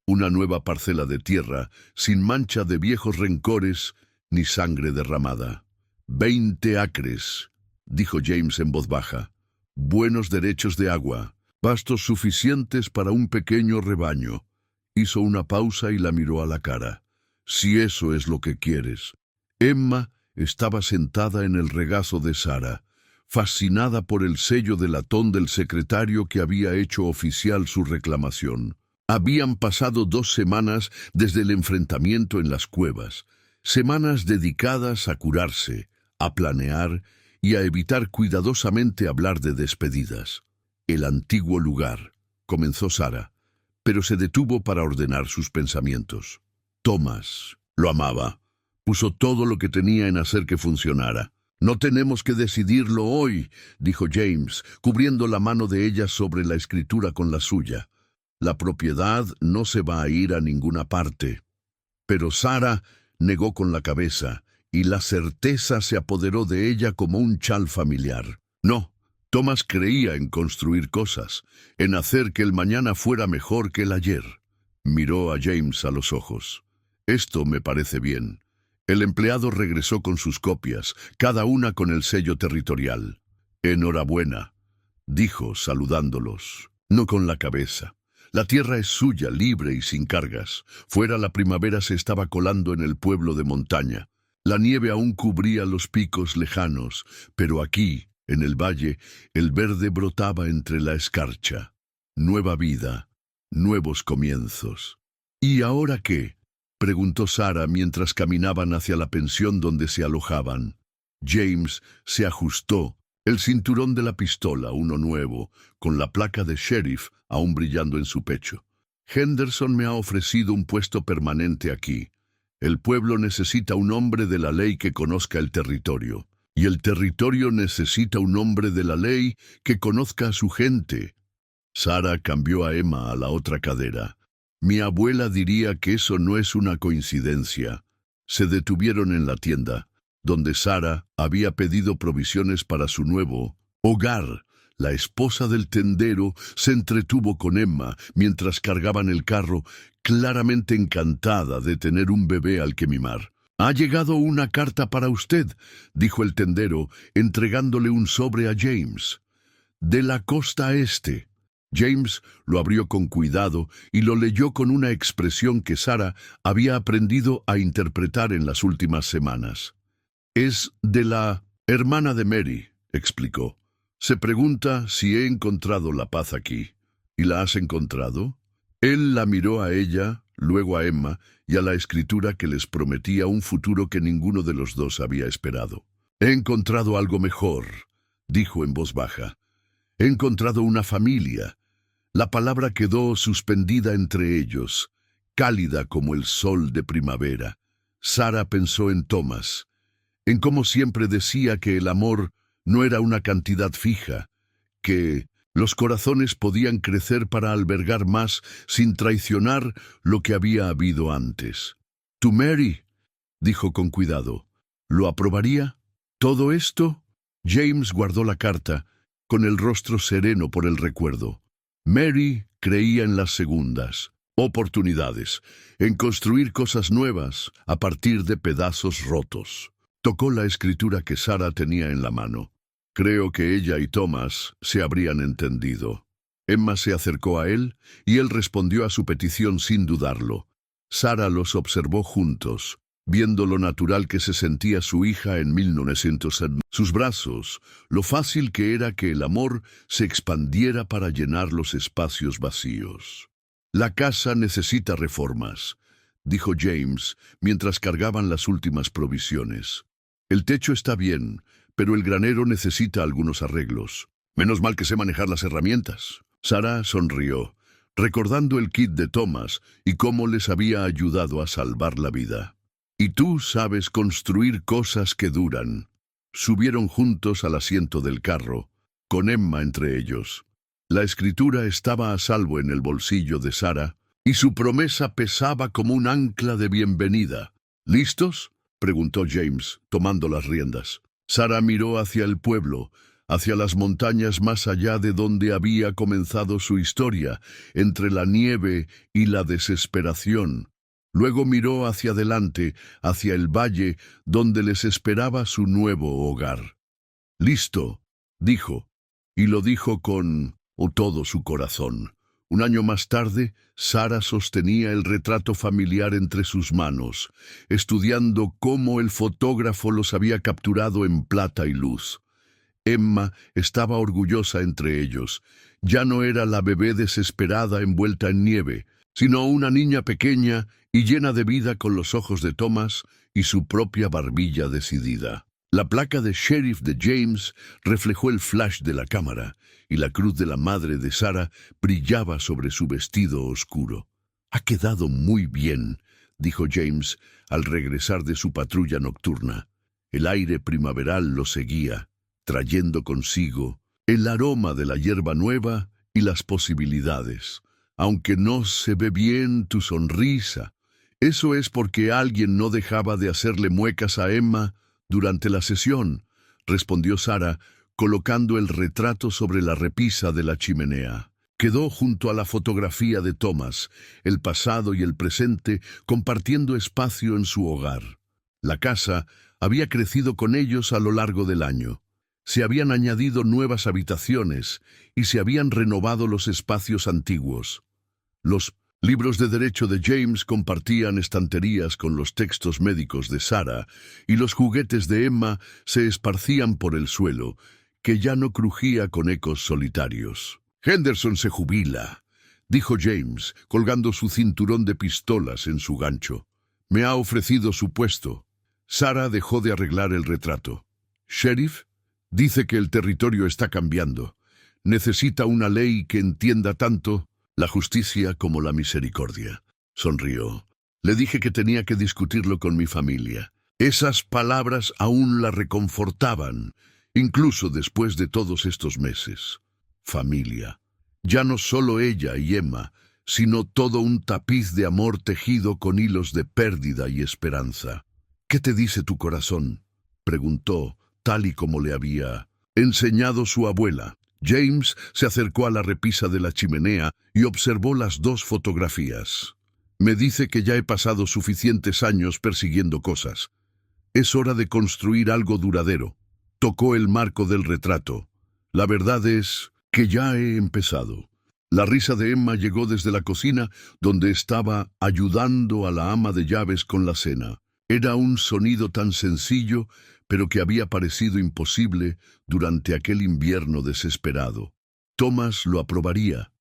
Una nueva parcela de tierra, sin mancha de viejos rencores ni sangre derramada. 20 acres, dijo James en voz baja. Buenos derechos de agua, pastos suficientes para un pequeño rebaño. Hizo una pausa y la miró a la cara. Si eso es lo que quieres. Emma estaba sentada en el regazo de Sarah, fascinada por el sello de latón del secretario que había hecho oficial su reclamación. Habían pasado 2 semanas desde el enfrentamiento en las cuevas, semanas dedicadas a curarse, a planear y a evitar cuidadosamente hablar de despedidas. El antiguo lugar, comenzó Sarah, pero se detuvo para ordenar sus pensamientos. Thomas lo amaba. Puso todo lo que tenía en hacer que funcionara. No tenemos que decidirlo hoy, dijo James, cubriendo la mano de ella sobre la escritura con la suya. La propiedad no se va a ir a ninguna parte. Pero Sarah negó con la cabeza, y la certeza se apoderó de ella como un chal familiar. No, Thomas creía en construir cosas, en hacer que el mañana fuera mejor que el ayer. Miró a James a los ojos. Esto me parece bien. El empleado regresó con sus copias, cada una con el sello territorial. Enhorabuena, dijo saludándolos. No con la cabeza. La tierra es suya, libre y sin cargas. Fuera la primavera se estaba colando en el pueblo de montaña. La nieve aún cubría los picos lejanos, pero aquí, en el valle, el verde brotaba entre la escarcha. Nueva vida, nuevos comienzos. ¿Y ahora qué?, preguntó Sarah mientras caminaban hacia la pensión donde se alojaban. James se ajustó el cinturón de la pistola, uno nuevo, con la placa de sheriff aún brillando en su pecho. Henderson me ha ofrecido un puesto permanente aquí. El pueblo necesita un hombre de la ley que conozca el territorio, y el territorio necesita un hombre de la ley que conozca a su gente. Sarah cambió a Emma a la otra cadera. Mi abuela diría que eso no es una coincidencia. Se detuvieron en la tienda, donde Sarah había pedido provisiones para su nuevo hogar. La esposa del tendero se entretuvo con Emma mientras cargaban el carro, claramente encantada de tener un bebé al que mimar. «Ha llegado una carta para usted», dijo el tendero, entregándole un sobre a James. «De la costa este». James lo abrió con cuidado y lo leyó con una expresión que Sarah había aprendido a interpretar en las últimas semanas. «Es de la hermana de Mary», explicó. «Se pregunta si he encontrado la paz aquí». «¿Y la has encontrado?» Él la miró a ella, luego a Emma y a la escritura que les prometía un futuro que ninguno de los dos había esperado. «He encontrado algo mejor», dijo en voz baja. «He encontrado una familia». La palabra quedó suspendida entre ellos, cálida como el sol de primavera. Sarah pensó en Thomas, en cómo siempre decía que el amor no era una cantidad fija, que los corazones podían crecer para albergar más sin traicionar lo que había habido antes. «¿Tu Mary?», dijo con cuidado. «¿Lo aprobaría? ¿Todo esto?» James guardó la carta, con el rostro sereno por el recuerdo. Mary creía en las segundas oportunidades, en construir cosas nuevas a partir de pedazos rotos. Tocó la escritura que Sarah tenía en la mano. Creo que ella y Thomas se habrían entendido. Emma se acercó a él y él respondió a su petición sin dudarlo. Sarah los observó juntos, viendo lo natural que se sentía su hija en 1900. Sus brazos, lo fácil que era que el amor se expandiera para llenar los espacios vacíos. «La casa necesita reformas», dijo James, mientras cargaban las últimas provisiones. «El techo está bien, pero el granero necesita algunos arreglos. Menos mal que sé manejar las herramientas». Sarah sonrió, recordando el kit de Thomas y cómo les había ayudado a salvar la vida. «Y tú sabes construir cosas que duran». Subieron juntos al asiento del carro, con Emma entre ellos. La escritura estaba a salvo en el bolsillo de Sarah, y su promesa pesaba como un ancla de bienvenida. ¿Listos?, preguntó James, tomando las riendas. Sarah miró hacia el pueblo, hacia las montañas más allá de donde había comenzado su historia, entre la nieve y la desesperación. Luego miró hacia adelante, hacia el valle, donde les esperaba su nuevo hogar. «Listo», dijo, y lo dijo con todo su corazón. Un año más tarde, Sarah sostenía el retrato familiar entre sus manos, estudiando cómo el fotógrafo los había capturado en plata y luz. Emma estaba orgullosa entre ellos. Ya no era la bebé desesperada envuelta en nieve, sino una niña pequeña y llena de vida con los ojos de Thomas y su propia barbilla decidida. La placa de sheriff de James reflejó el flash de la cámara, y la cruz de la madre de Sarah brillaba sobre su vestido oscuro. «Ha quedado muy bien», dijo James al regresar de su patrulla nocturna. El aire primaveral lo seguía, trayendo consigo el aroma de la hierba nueva y las posibilidades. «Aunque no se ve bien tu sonrisa, eso es porque alguien no dejaba de hacerle muecas a Emma durante la sesión», respondió Sarah, colocando el retrato sobre la repisa de la chimenea. Quedó junto a la fotografía de Thomas, el pasado y el presente compartiendo espacio en su hogar. La casa había crecido con ellos a lo largo del año. Se habían añadido nuevas habitaciones y se habían renovado los espacios antiguos. Los libros de derecho de James compartían estanterías con los textos médicos de Sarah, y los juguetes de Emma se esparcían por el suelo, que ya no crujía con ecos solitarios. «Henderson se jubila», dijo James, colgando su cinturón de pistolas en su gancho. «Me ha ofrecido su puesto». Sarah dejó de arreglar el retrato. «Sheriff, dice que el territorio está cambiando. Necesita una ley que entienda tanto la justicia como la misericordia». Sonrió. «Le dije que tenía que discutirlo con mi familia». Esas palabras aún la reconfortaban, incluso después de todos estos meses. Familia. Ya no solo ella y Emma, sino todo un tapiz de amor tejido con hilos de pérdida y esperanza. «¿Qué te dice tu corazón?», preguntó, tal y como le había enseñado su abuela. James se acercó a la repisa de la chimenea y observó las dos fotografías. «Me dice que ya he pasado suficientes años persiguiendo cosas. Es hora de construir algo duradero». Tocó el marco del retrato. «La verdad es que ya he empezado». La risa de Emma llegó desde la cocina, donde estaba ayudando a la ama de llaves con la cena. Era un sonido tan sencillo, pero que había parecido imposible durante aquel invierno desesperado. «Thomas lo aprobaría»,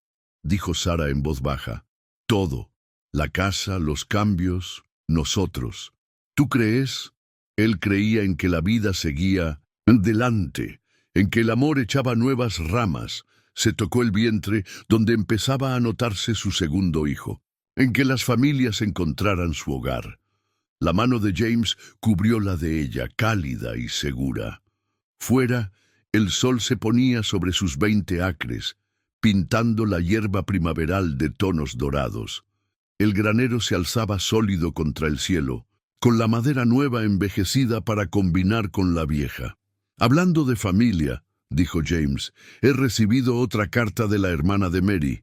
dijo Sarah en voz baja. «Todo. La casa, los cambios, nosotros. ¿Tú crees?» Él creía en que la vida seguía delante, en que el amor echaba nuevas ramas. Se tocó el vientre, donde empezaba a notarse su segundo hijo, en que las familias encontraran su hogar. La mano de James cubrió la de ella, cálida y segura. Fuera, el sol se ponía sobre sus 20 acres, pintando la hierba primaveral de tonos dorados. El granero se alzaba sólido contra el cielo, con la madera nueva envejecida para combinar con la vieja. «Hablando de familia», dijo James, «he recibido otra carta de la hermana de Mary.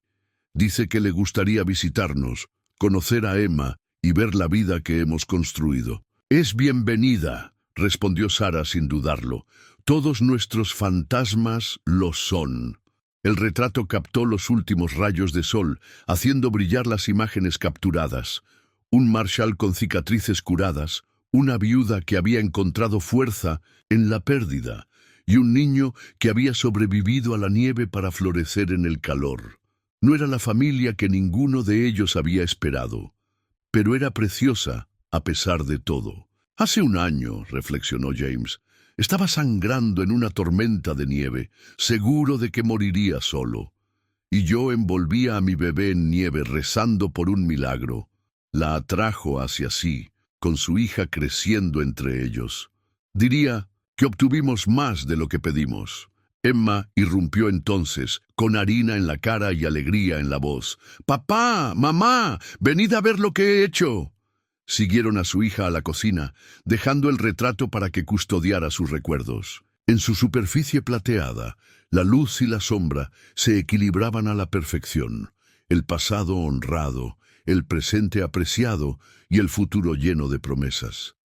Dice que le gustaría visitarnos, conocer a Emma y ver la vida que hemos construido». «Es bienvenida», respondió Sarah sin dudarlo. «Todos nuestros fantasmas lo son». El retrato captó los últimos rayos de sol, haciendo brillar las imágenes capturadas. Un marshal con cicatrices curadas, una viuda que había encontrado fuerza en la pérdida, y un niño que había sobrevivido a la nieve para florecer en el calor. No era la familia que ninguno de ellos había esperado, pero era preciosa a pesar de todo. «Hace un año», reflexionó James, «estaba sangrando en una tormenta de nieve, seguro de que moriría solo. Y yo envolvía a mi bebé en nieve rezando por un milagro. La atrajo hacia sí, con su hija creciendo entre ellos. Diría que obtuvimos más de lo que pedimos. Emma irrumpió entonces, con harina en la cara y alegría en la voz. «¡Papá! ¡Mamá! ¡Venid a ver lo que he hecho!». Siguieron a su hija a la cocina, dejando el retrato para que custodiara sus recuerdos. En su superficie plateada, la luz y la sombra se equilibraban a la perfección. El pasado honrado, el presente apreciado y el futuro lleno de promesas.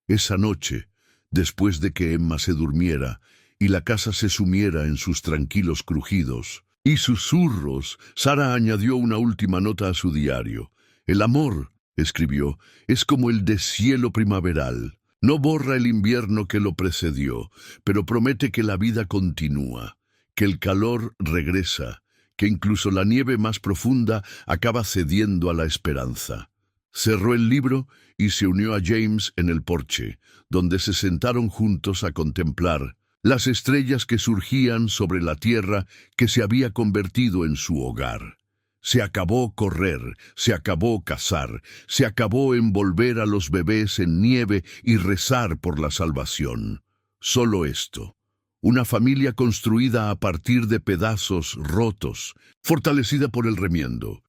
Esa noche, después de que Emma se durmiera y la casa se sumiera en sus tranquilos crujidos y susurros, Sara añadió una última nota a su diario. «El amor», escribió, «es como el deshielo primaveral. No borra el invierno que lo precedió, pero promete que la vida continúa, que el calor regresa, que incluso la nieve más profunda acaba cediendo a la esperanza». Cerró el libro y se unió a James en el porche, donde se sentaron juntos a contemplar las estrellas que surgían sobre la tierra que se había convertido en su hogar. Se acabó correr, se acabó cazar, se acabó envolver a los bebés en nieve y rezar por la salvación. Solo esto. Una familia construida a partir de pedazos rotos, fortalecida por el remiendo.